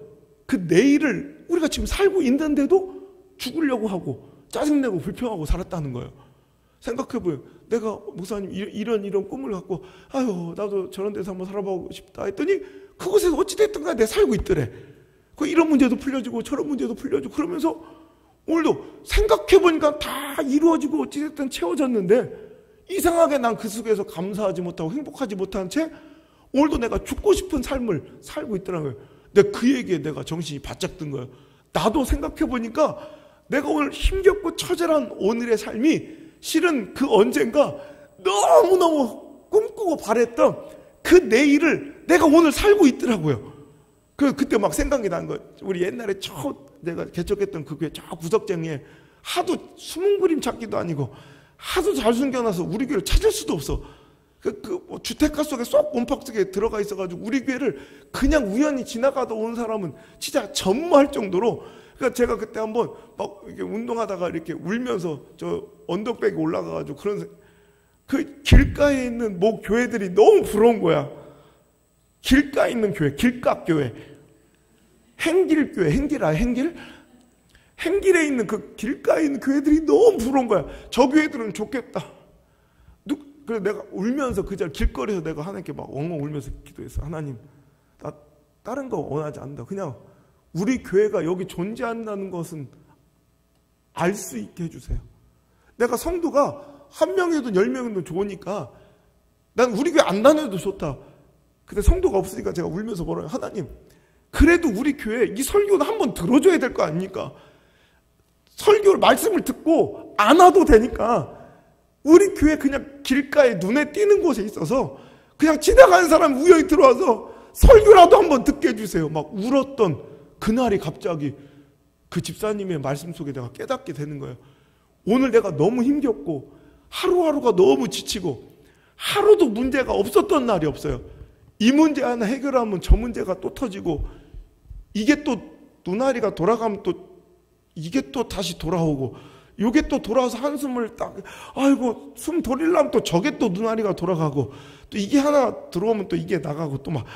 그 내일을 우리가 지금 살고 있는데도 죽으려고 하고 짜증내고 불평하고 살았다는 거예요. 생각해보면 내가 목사님 이런 꿈을 갖고 아유 나도 저런 데서 한번 살아보고 싶다 했더니 그곳에서 어찌됐든 간에 내가 살고 있더래. 이런 문제도 풀려지고 저런 문제도 풀려지고 그러면서 오늘도 생각해보니까 다 이루어지고 어찌됐든 채워졌는데 이상하게 난 그 속에서 감사하지 못하고 행복하지 못한 채 오늘도 내가 죽고 싶은 삶을 살고 있더라는 거예요. 근데 그 얘기에 내가 정신이 바짝 든 거예요. 나도 생각해보니까 내가 오늘 힘겹고 처절한 오늘의 삶이 실은 그 언젠가 너무너무 꿈꾸고 바랬던 그 내일을 내가 오늘 살고 있더라고요. 그때 막 생각이 난 거예요. 우리 옛날에 내가 개척했던 그 교회 저 구석쟁이에 하도 숨은 그림 찾기도 아니고 하도 잘 숨겨놔서 우리 교회를 찾을 수도 없어. 뭐 주택가 속에 쏙 원팍 속에 들어가 있어가지고 우리 교회를 그냥 우연히 지나가다 온 사람은 진짜 전무할 정도로. 그러니까 제가 그때 한번 막 이렇게 운동하다가 이렇게 울면서 저 언덕백에 올라가가지고 그 길가에 있는 뭐 교회들이 너무 부러운 거야. 길가에 있는 교회, 길가교회, 행길교회, 행길에 있는 그 길가에 있는 교회들이 너무 부러운 거야. 저 교회들은 좋겠다. 그래서 내가 울면서 그 자리 길거리에서 내가 하나님께 막 엉엉 울면서 기도했어. 하나님, 나 다른 거 원하지 않는다. 그냥 우리 교회가 여기 존재한다는 것은 알 수 있게 해주세요. 내가 성도가 한 명이든 10명이든 좋으니까 난 우리 교회 안 다녀도 좋다. 근데 성도가 없으니까 제가 울면서 뭐라요? 하나님, 그래도 우리 교회 이 설교는 한번 들어줘야 될 거 아닙니까? 설교를 말씀을 듣고 안 와도 되니까 우리 교회 그냥 길가에 눈에 띄는 곳에 있어서 그냥 지나가는 사람 우연히 들어와서 설교라도 한번 듣게 해주세요. 막 울었던 그날이 갑자기 그 집사님의 말씀 속에 내가 깨닫게 되는 거예요. 오늘 내가 너무 힘겹고 하루하루가 너무 지치고 하루도 문제가 없었던 날이 없어요. 이 문제 하나 해결하면 저 문제가 또 터지고 이게 또 눈알이가 돌아가면 또 이게 또 다시 돌아오고 이게 또 돌아와서 한숨을 딱 아이고 숨 돌리려면 또 저게 또 눈알이가 돌아가고 또 이게 하나 들어오면 또 이게 나가고 또 막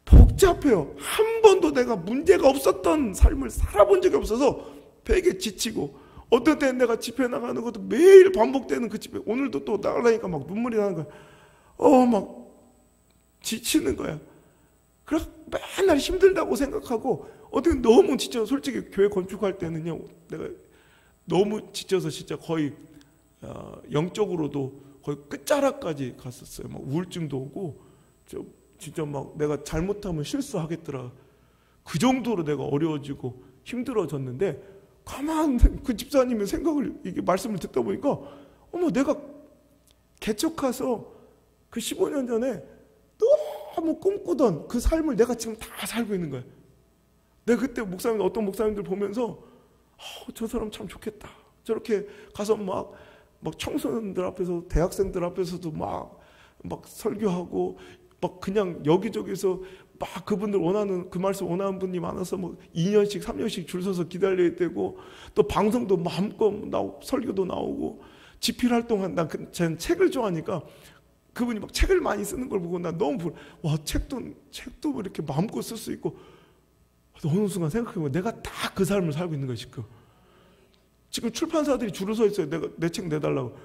복잡해요. 한 번도 내가 문제가 없었던 삶을 살아본 적이 없어서 되게 지치고 어떤 때는 내가 집회 나가는 것도 매일 반복되는 그 집회 오늘도 또 나가려니까 막 눈물이 나는 거야. 막 지치는 거야. 그래서 맨날 힘들다고 생각하고 어떻게 너무 지쳐. 솔직히 교회 건축할 때는요, 내가 너무 지쳐서 진짜 거의 영적으로도 거의 끝자락까지 갔었어요. 막 우울증도 오고, 진짜 막 내가 잘못하면 실수하겠더라. 그 정도로 내가 어려워지고 힘들어졌는데, 가만 그 집사님의 생각을, 이게 말씀을 듣다 보니까, 어머, 내가 개척해서 그 15년 전에 너무 꿈꾸던 그 삶을 내가 지금 다 살고 있는 거야. 내가 그때 어떤 목사님들 보면서, 저 사람 참 좋겠다. 저렇게 가서 막 청소년들 앞에서, 대학생들 앞에서도 막 설교하고, 막 그냥 여기저기서 막 그분들 원하는, 그 말씀 원하는 분이 많아서 뭐 2년씩, 3년씩 줄 서서 기다려야 되고, 또 방송도 마음껏 설교도 나오고, 집필 활동한, 전 책을 좋아하니까 그분이 막 책을 많이 쓰는 걸 보고 난 너무 와, 책도 이렇게 마음껏 쓸 수 있고, 어느 순간 생각해보면 내가 딱 그 삶을 살고 있는 거야, 지금 출판사들이 줄을 서 있어요. 내 책 내달라고.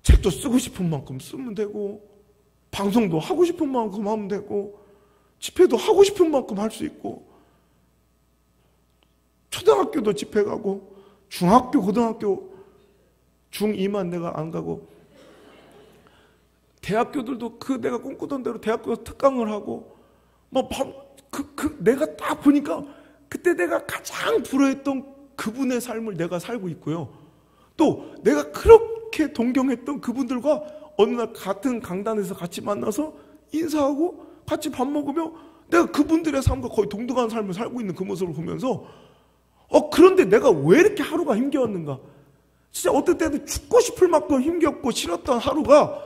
책도 쓰고 싶은 만큼 쓰면 되고, 방송도 하고 싶은 만큼 하면 되고, 집회도 하고 싶은 만큼 할 수 있고, 초등학교도 집회 가고, 중학교, 고등학교, 중2만 내가 안 가고, 대학교들도 내가 꿈꾸던 대로 대학교에서 특강을 하고, 내가 딱 보니까 그때 내가 가장 불효했던 그분의 삶을 내가 살고 있고요. 또 내가 그렇게 동경했던 그분들과 어느 날 같은 강단에서 같이 만나서 인사하고 같이 밥 먹으며 내가 그분들의 삶과 거의 동등한 삶을 살고 있는 그 모습을 보면서 그런데 내가 왜 이렇게 하루가 힘겨웠는가? 진짜 어떨 때는 죽고 싶을 만큼 힘겹고 싫었던 하루가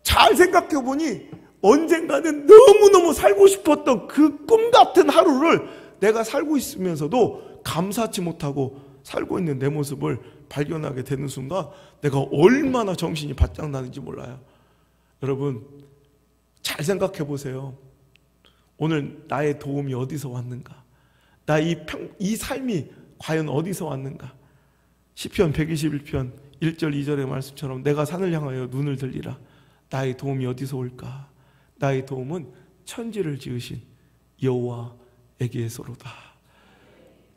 잘 생각해보니 언젠가는 너무너무 살고 싶었던 그 꿈 같은 하루를 내가 살고 있으면서도 감사치 못하고 살고 있는 내 모습을 발견하게 되는 순간 내가 얼마나 정신이 바짝 나는지 몰라요. 여러분, 잘 생각해 보세요. 오늘 나의 도움이 어디서 왔는가? 나 이 삶이 과연 어디서 왔는가? 시편 121편 1절 2절의 말씀처럼 내가 산을 향하여 눈을 들리라. 나의 도움이 어디서 올까? 나의 도움은 천지를 지으신 여호와에게서로다.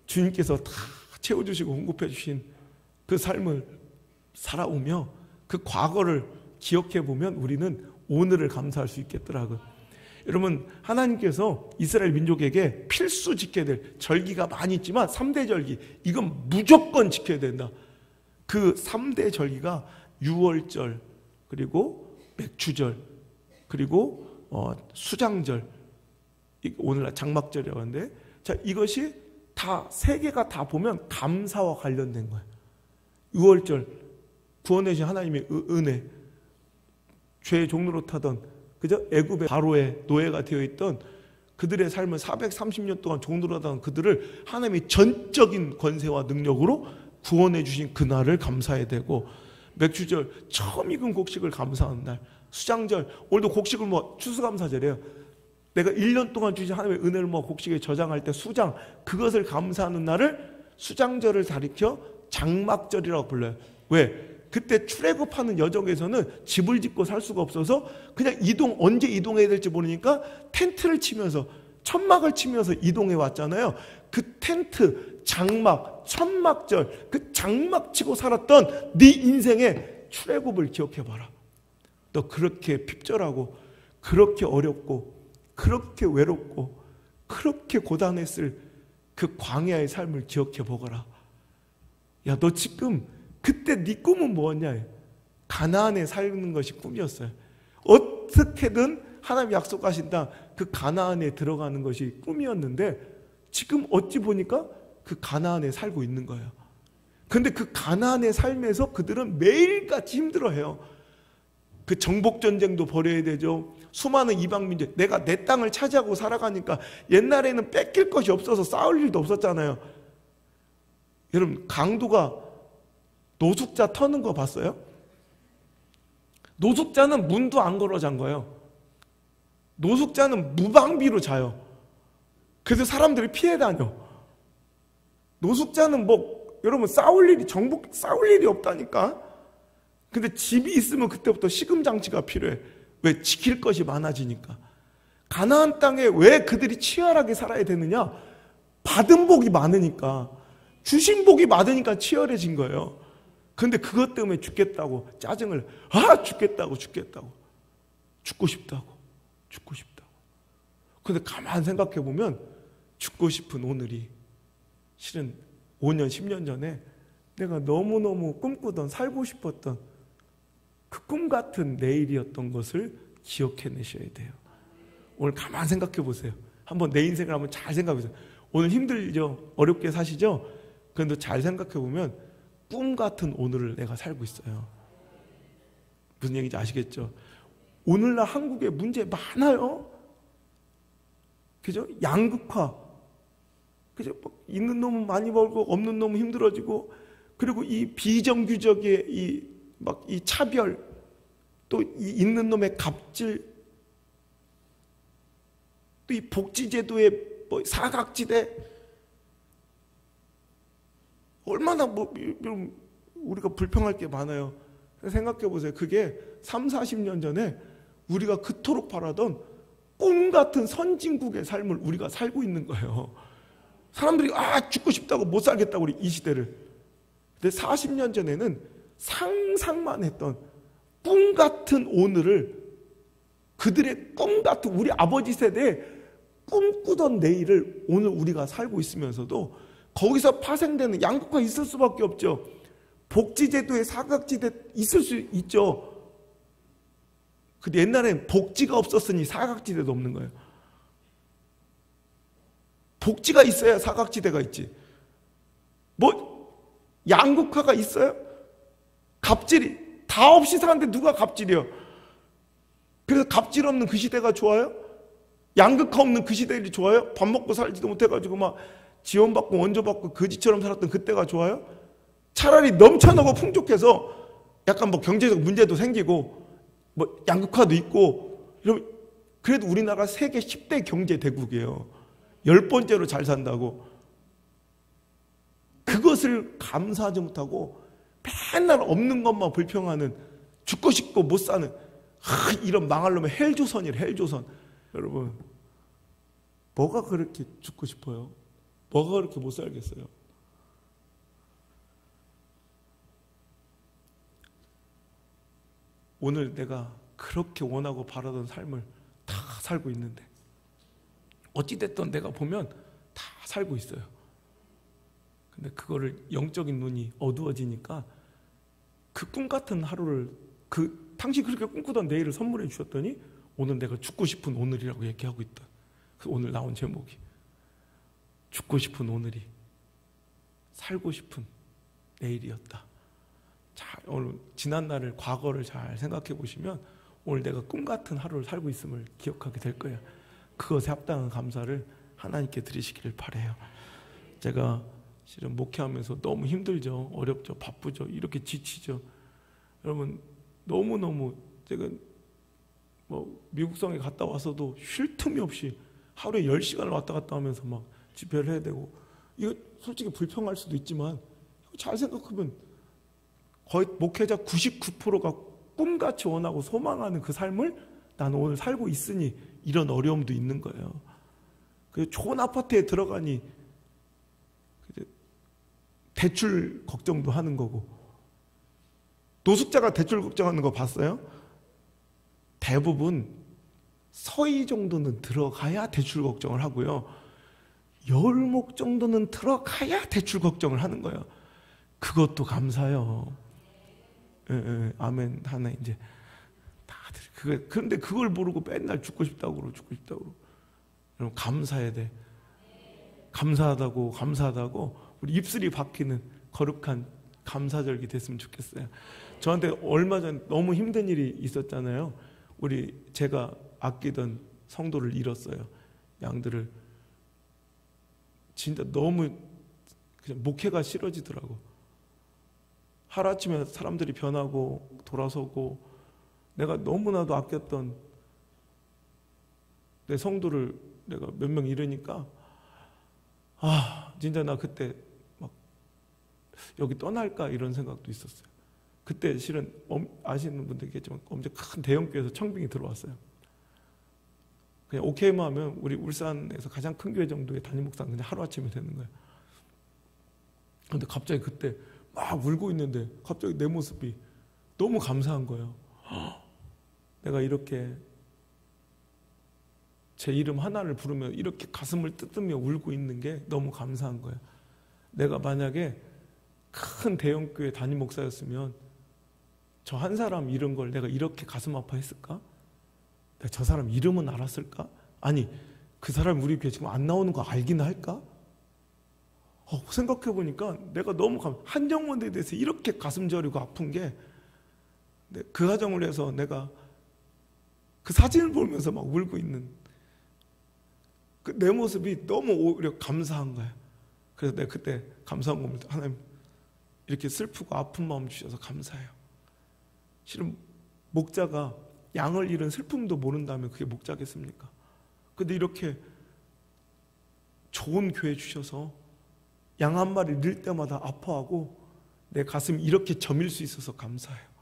주님께서 다 채워주시고 공급해 주신 그 삶을 살아오며 그 과거를 기억해 보면 우리는 오늘을 감사할 수 있겠더라고요. 여러분, 하나님께서 이스라엘 민족에게 필수 지켜야 될 절기가 많이 있지만 3대 절기, 이건 무조건 지켜야 된다. 그 3대 절기가 유월절, 그리고 맥주절, 그리고 수장절, 오늘날 장막절이라고 하는데, 자, 이것이 다 세 개가 다 보면 감사와 관련된 거예요. 유월절, 구원해 주신 하나님의 은혜, 죄의 종로로 타던 애굽의 바로의 노예가 되어 있던 그들의 삶을 430년 동안 종노릇 하던 그들을 하나님의 전적인 권세와 능력으로 구원해 주신 그날을 감사해야 되고, 맥주절, 처음 익은 곡식을 감사하는 날, 수장절, 오늘도 곡식을 추수감사절이에요. 내가 1년 동안 주신 하나님의 은혜를 곡식에 저장할 때 수장, 그것을 감사하는 날을 수장절을 가리켜 장막절이라고 불러요. 왜? 그때 출애굽하는 여정에서는 집을 짓고 살 수가 없어서 그냥 언제 이동해야 될지 모르니까 텐트를 치면서, 천막을 치면서 이동해 왔잖아요. 그 텐트, 장막, 천막절, 그 장막 치고 살았던 네 인생의 출애굽을 기억해봐라. 너 그렇게 핍절하고 그렇게 어렵고 그렇게 외롭고 그렇게 고단했을 그 광야의 삶을 기억해보거라. 야, 너 지금 그때 네 꿈은 뭐였냐? 가나안에 사는 것이 꿈이었어요. 어떻게든 하나님 약속하신 땅, 그 가나안에 들어가는 것이 꿈이었는데 지금 어찌 보니까 그 가나안에 살고 있는 거예요. 그런데 그 가나안의 삶에서 그들은 매일같이 힘들어해요. 그 정복전쟁도 벌여야 되죠. 수많은 이방민족, 내가 내 땅을 차지하고 살아가니까 옛날에는 뺏길 것이 없어서 싸울 일도 없었잖아요. 여러분, 강도가 노숙자 터는 거 봤어요? 노숙자는 문도 안 걸어 잠 거예요. 노숙자는 무방비로 자요. 그래서 사람들이 피해 다녀. 노숙자는 여러분 싸울 일이 없다니까. 근데 집이 있으면 그때부터 시금장치가 필요해. 왜? 지킬 것이 많아지니까. 가나안 땅에 왜 그들이 치열하게 살아야 되느냐? 받은 복이 많으니까, 주신 복이 많으니까 치열해진 거예요. 근데 그것 때문에 죽겠다고 짜증을, 죽겠다고 죽고 싶다고. 근데 가만 생각해 보면 죽고 싶은 오늘이 실은 5년 10년 전에 내가 너무너무 꿈꾸던, 살고 싶었던 그 꿈 같은 내일이었던 것을 기억해내셔야 돼요. 오늘 가만 생각해 보세요. 한번 내 인생을 한번 잘 생각해 보세요. 오늘 힘들죠? 어렵게 사시죠? 그런데 잘 생각해 보면 꿈 같은 오늘을 내가 살고 있어요. 무슨 얘기인지 아시겠죠? 오늘날 한국에 문제 많아요. 그죠? 양극화. 그죠? 있는 놈은 많이 벌고 없는 놈은 힘들어지고, 그리고 이 비정규적의 이 차별, 또 이 있는 놈의 갑질, 또 이 복지제도의 사각지대, 얼마나 우리가 불평할 게 많아요. 생각해 보세요. 그게 3, 40년 전에 우리가 그토록 바라던 꿈 같은 선진국의 삶을 우리가 살고 있는 거예요. 사람들이 죽고 싶다고 못 살겠다고 우리 이 시대를. 근데 40년 전에는 상상만 했던 꿈 같은 오늘을, 그들의 꿈 같은 우리 아버지 세대에 꿈꾸던 내일을 오늘 우리가 살고 있으면서도 거기서 파생되는 양극화 있을 수밖에 없죠. 복지제도의 사각지대 있을 수 있죠. 근데 옛날엔 복지가 없었으니 사각지대도 없는 거예요. 복지가 있어야 사각지대가 있지. 양극화가 있어요? 갑질이 다 없이 사는데 누가 갑질이요? 그래서 갑질 없는 그 시대가 좋아요? 양극화 없는 그 시대들이 좋아요? 밥 먹고 살지도 못해가지고 막 지원받고 원조받고 거지처럼 살았던 그때가 좋아요? 차라리 넘쳐나고 풍족해서 약간 경제적 문제도 생기고 양극화도 있고, 그래도 우리나라 세계 10대 경제 대국이에요. 10번째로 잘 산다고. 그것을 감사하지 못하고 맨날 없는 것만 불평하는, 죽고 싶고 못 사는 이런 망할 놈의 헬조선이래. 헬조선. 여러분, 뭐가 그렇게 죽고 싶어요? 뭐가 그렇게 못 살겠어요? 오늘 내가 그렇게 원하고 바라던 삶을 다 살고 있는데, 어찌됐든 내가 보면 다 살고 있어요. 근데 그거를 영적인 눈이 어두워지니까 그 꿈 같은 하루를, 당신 그렇게 꿈꾸던 내일을 선물해 주셨더니 오늘 내가 죽고 싶은 오늘이라고 얘기하고 있다. 오늘 나온 제목이 죽고 싶은 오늘이 살고 싶은 내일이었다. 자, 오늘 지난날을, 과거를 잘 생각해 보시면 오늘 내가 꿈 같은 하루를 살고 있음을 기억하게 될 거예요. 그것에 합당한 감사를 하나님께 드리시기를 바라요. 제가 실은 목회하면서 너무 힘들죠. 어렵죠. 바쁘죠. 이렇게 지치죠. 여러분, 너무너무 제가 미국 성에 갔다 와서도 쉴 틈이 없이 하루에 10시간을 왔다 갔다 하면서 집회를 해야 되고, 이거 솔직히 불평할 수도 있지만 잘 생각하면 거의 목회자 99%가 꿈같이 원하고 소망하는 그 삶을 나는 오늘 살고 있으니 이런 어려움도 있는 거예요. 그 좋은 아파트에 들어가니 대출 걱정도 하는 거고, 노숙자가 대출 걱정하는 거 봤어요? 대부분 서희 정도는 들어가야 대출 걱정을 하고요, 열목 정도는 들어가야 대출 걱정을 하는 거예요. 그것도 감사해요. 아멘 하나 이제 다들 그런데 그걸 모르고 맨날 죽고 싶다고 그러고 죽고 싶다고 그러고. 여러분, 감사해야 돼. 감사하다고 우리 입술이 박히는 거룩한 감사절기 됐으면 좋겠어요. 저한테 얼마 전 너무 힘든 일이 있었잖아요. 제가 아끼던 성도를 잃었어요. 양들을. 진짜 너무 그냥 목회가 싫어지더라고. 하루아침에 사람들이 변하고 돌아서고, 내가 너무나도 아꼈던 내 성도를 내가 몇 명 잃으니까 진짜 나 그때 여기 떠날까 이런 생각도 있었어요. 그때 실은 아시는 분들겠지만 엄청 큰 대형교회에서 청빙이 들어왔어요. 그냥 오케이만 하면 우리 울산에서 가장 큰 교회 정도의 담임 목사는 그냥 하루아침에 되는 거예요. 근데 갑자기 그때 막 울고 있는데 갑자기 내 모습이 너무 감사한 거예요. 내가 이렇게 제 이름 하나를 부르며 이렇게 가슴을 뜯으며 울고 있는 게 너무 감사한 거예요. 내가 만약에 큰 대형교회 담임 목사였으면 저 한 사람 잃은 걸 내가 이렇게 가슴 아파했을까? 내가 저 사람 이름은 알았을까? 아니 그 사람 우리 교회 지금 안 나오는 거 알긴 할까? 생각해보니까 내가 너무 한정원에 대해서 이렇게 가슴 저리고 아픈 게 그 가정을 해서 내가 그 사진을 보면서 막 울고 있는 내 모습이 너무 오히려 감사한 거야. 그래서 내가 그때 감사한 겁니다. 하나님 이렇게 슬프고 아픈 마음 주셔서 감사해요. 실은 목자가 양을 잃은 슬픔도 모른다면 그게 목자겠습니까? 근데 이렇게 좋은 교회 주셔서 양 한 마리 잃을 때마다 아파하고 내 가슴이 이렇게 저밀 수 있어서 감사해요.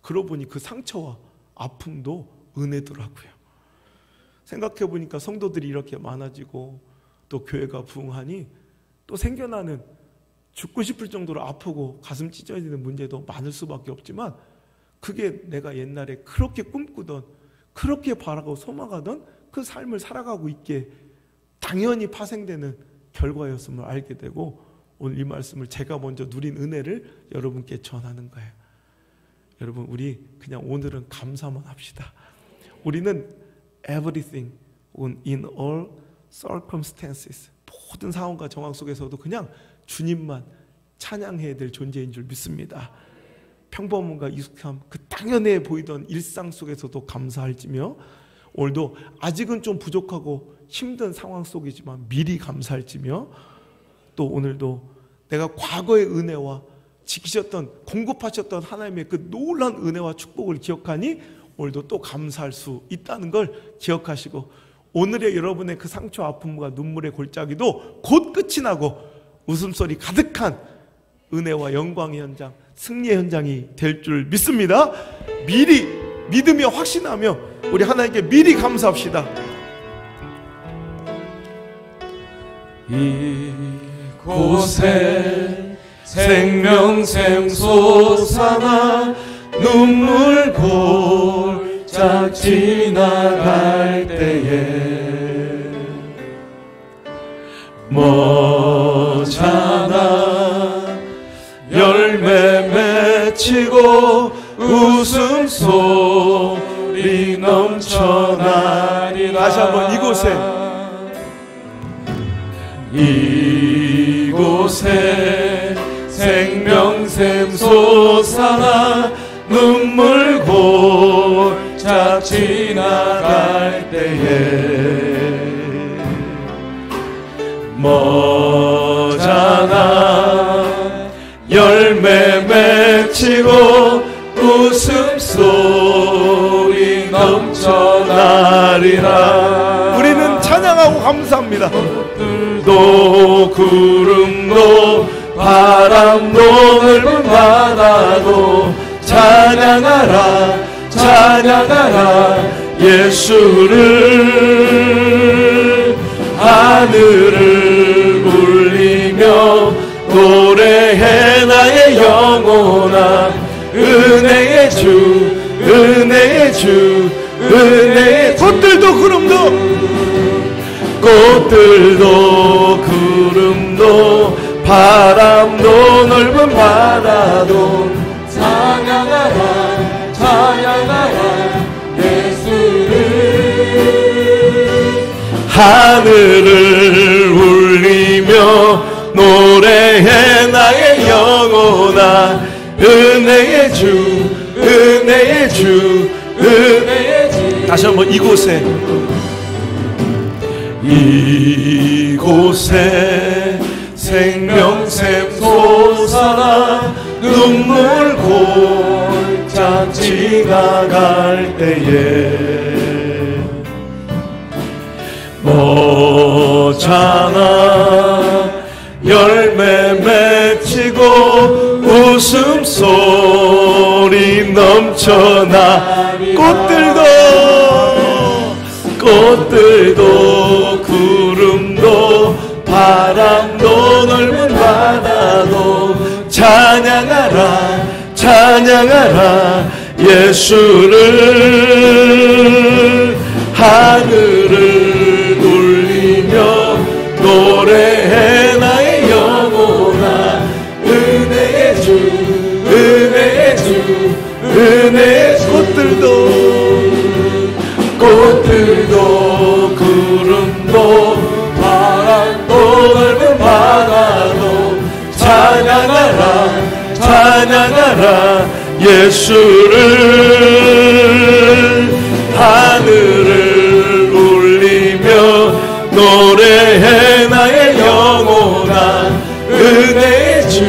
그러고 보니 그 상처와 아픔도 은혜더라고요. 생각해보니까 성도들이 이렇게 많아지고 또 교회가 부흥하니 또 생겨나는 죽고 싶을 정도로 아프고 가슴 찢어지는 문제도 많을 수밖에 없지만 그게 내가 옛날에 그렇게 꿈꾸던 그렇게 바라고 소망하던 그 삶을 살아가고 있기에 당연히 파생되는 결과였음을 알게 되고 오늘 이 말씀을 제가 먼저 누린 은혜를 여러분께 전하는 거예요. 여러분 우리 그냥 오늘은 감사만 합시다. 우리는 everything in all circumstances 모든 상황과 정황 속에서도 그냥 주님만 찬양해야 될 존재인 줄 믿습니다. 평범함과 익숙함 그 당연해 보이던 일상 속에서도 감사할지며 오늘도 아직은 좀 부족하고 힘든 상황 속이지만 미리 감사할지며 또 오늘도 내가 과거의 은혜와 지키셨던 공급하셨던 하나님의 그 놀라운 은혜와 축복을 기억하니 오늘도 또 감사할 수 있다는 걸 기억하시고 오늘의 여러분의 그 상처 아픔과 눈물의 골짜기도 곧 끝이 나고 웃음소리 가득한 은혜와 영광의 현장 승리의 현장이 될 줄 믿습니다. 미리 믿으며 확신하며 우리 하나님께 미리 감사합시다. 이곳에 생명샘 솟아나 눈물 골짝 지나갈 때에 머잖아 열매 맺히고 웃음소리 넘쳐나리라. 다시 한번 이곳에 생명샘 솟아나 눈물 골짝 지나갈 때에 머잖아 열매 맺히고 웃음소리 넘쳐나리라. 우리는 찬양하고 감사합니다. 도 구름도 바람도 넓은 바다도 찬양하라 찬양하라 예수를 하늘을 울리며 노래해 나의 영혼아 은혜의 주 은혜의 주 은혜의 주 꽃들도 구름도 꽃들도 구름도 바람도 넓은 바다도 찬양하라 찬양하라 예수를 하늘을 울리며 노래해 나의 영혼아 은혜의 주 은혜의 주 은혜의 주. 다시 한번 이곳에 생명샘 솟아나 눈물 골짝 지나갈 때에 머잖아 열매 맺히고 웃음소리 넘쳐나 꽃들도 꽃들도 구름도 바람도 넓은 바다도 찬양하라 찬양하라 예수를. 하늘을 울리며 노래해 나의 영혼아. 은혜의 주 은혜의 주 은혜의 주. 꽃들도 구름도 바람도 넓은 바다도 찬양하라 찬양하라 예수를. 하늘을 울리며 노래해 나의 영혼아. 은혜의 주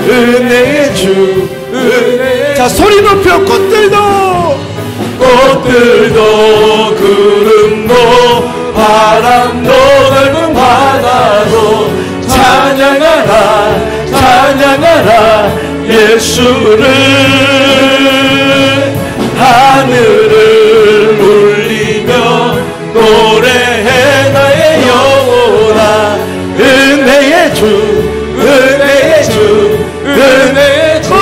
은혜의 주 은혜의. 자, 소리 높여. 꽃들도 구름도 바람도 넓은 바다도 찬양하라 찬양하라 예수를. 하늘을 울리며 노래해 나의 영혼아. 은혜의 주 은혜의 주 은혜의 주.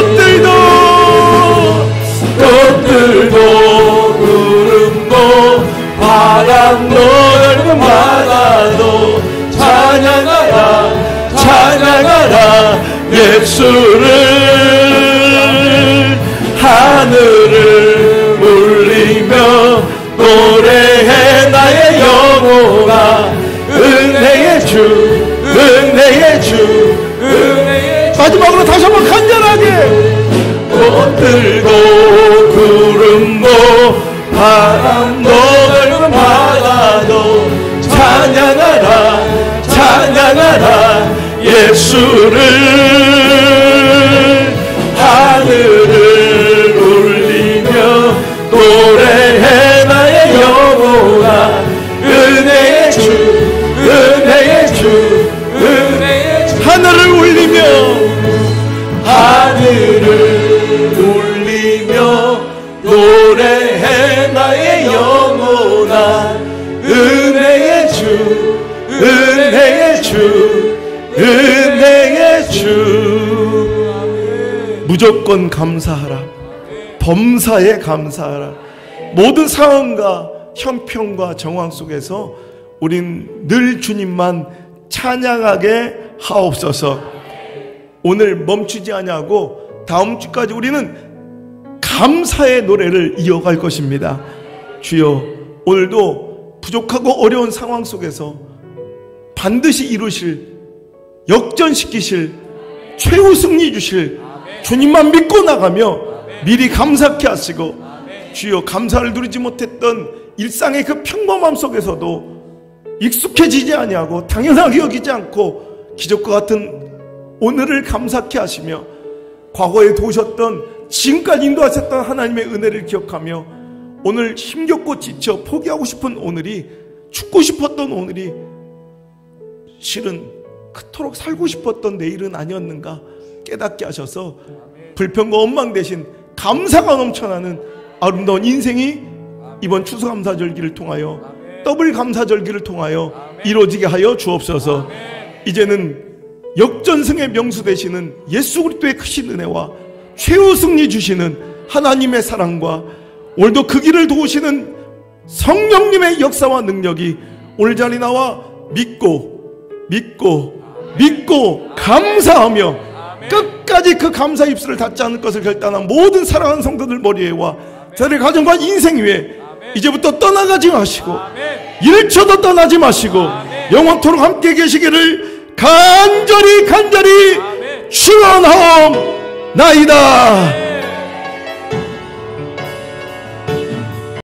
꽃들도 구름도 바람도 넓은 바다도 찬양하라 찬양하라 예수를. 하늘을 울리며 노래해 나의 영혼아. 은혜의 주 은혜의 주 은혜의 주. 마지막으로 다시 한번 간절하게. 꽃들도 구름도 바람도 넓은 바다도 찬양하라 찬양하라 예수를. 하늘을 울리며 노래해 나의 영혼아. 은혜의 주 은혜의 주 은혜의 주. 하늘을 울리며 하늘을 울리며 노래해 나의 영혼아. 은혜의 주 은혜의 주 은혜의 주. 무조건 감사하라. 범사에 감사하라. 모든 상황과 형편과 정황 속에서 우린 늘 주님만 찬양하게 하옵소서. 오늘 멈추지 아니하고 다음 주까지 우리는 감사의 노래를 이어갈 것입니다. 주여, 오늘도 부족하고 어려운 상황 속에서 반드시 이루실, 역전시키실, 최후 승리 주실 주님만 믿고 나가며 미리 감사케 하시고, 주여, 감사를 누리지 못했던 일상의 그 평범함 속에서도 익숙해지지 아니하고 당연하게 여기지 않고 기적과 같은 오늘을 감사케 하시며, 과거에 도우셨던, 지금까지 인도하셨던 하나님의 은혜를 기억하며 오늘 힘겹고 지쳐 포기하고 싶은 오늘이, 죽고 싶었던 오늘이 실은 그토록 살고 싶었던 내일은 아니었는가 깨닫게 하셔서 불평과 원망 대신 감사가 넘쳐나는 아름다운 인생이 이번 추수감사절기를 통하여, 더블 감사절기를 통하여 이루어지게 하여 주옵소서. 이제는 역전승의 명수 되시는 예수 그리스도의 크신 은혜와 최후 승리 주시는 하나님의 사랑과 오늘도 그 길을 도우시는 성령님의 역사와 능력이 오늘 자리 나와 믿고 감사하며 끝까지 그 감사 입술을 닫지 않을 것을 결단한 모든 사랑하는 성도들 머리에와 저의 가정과 인생 위에 이제부터 떠나가지 마시고 1초도 떠나지 마시고 영원토록 함께 계시기를 간절히 축원하옵나이다.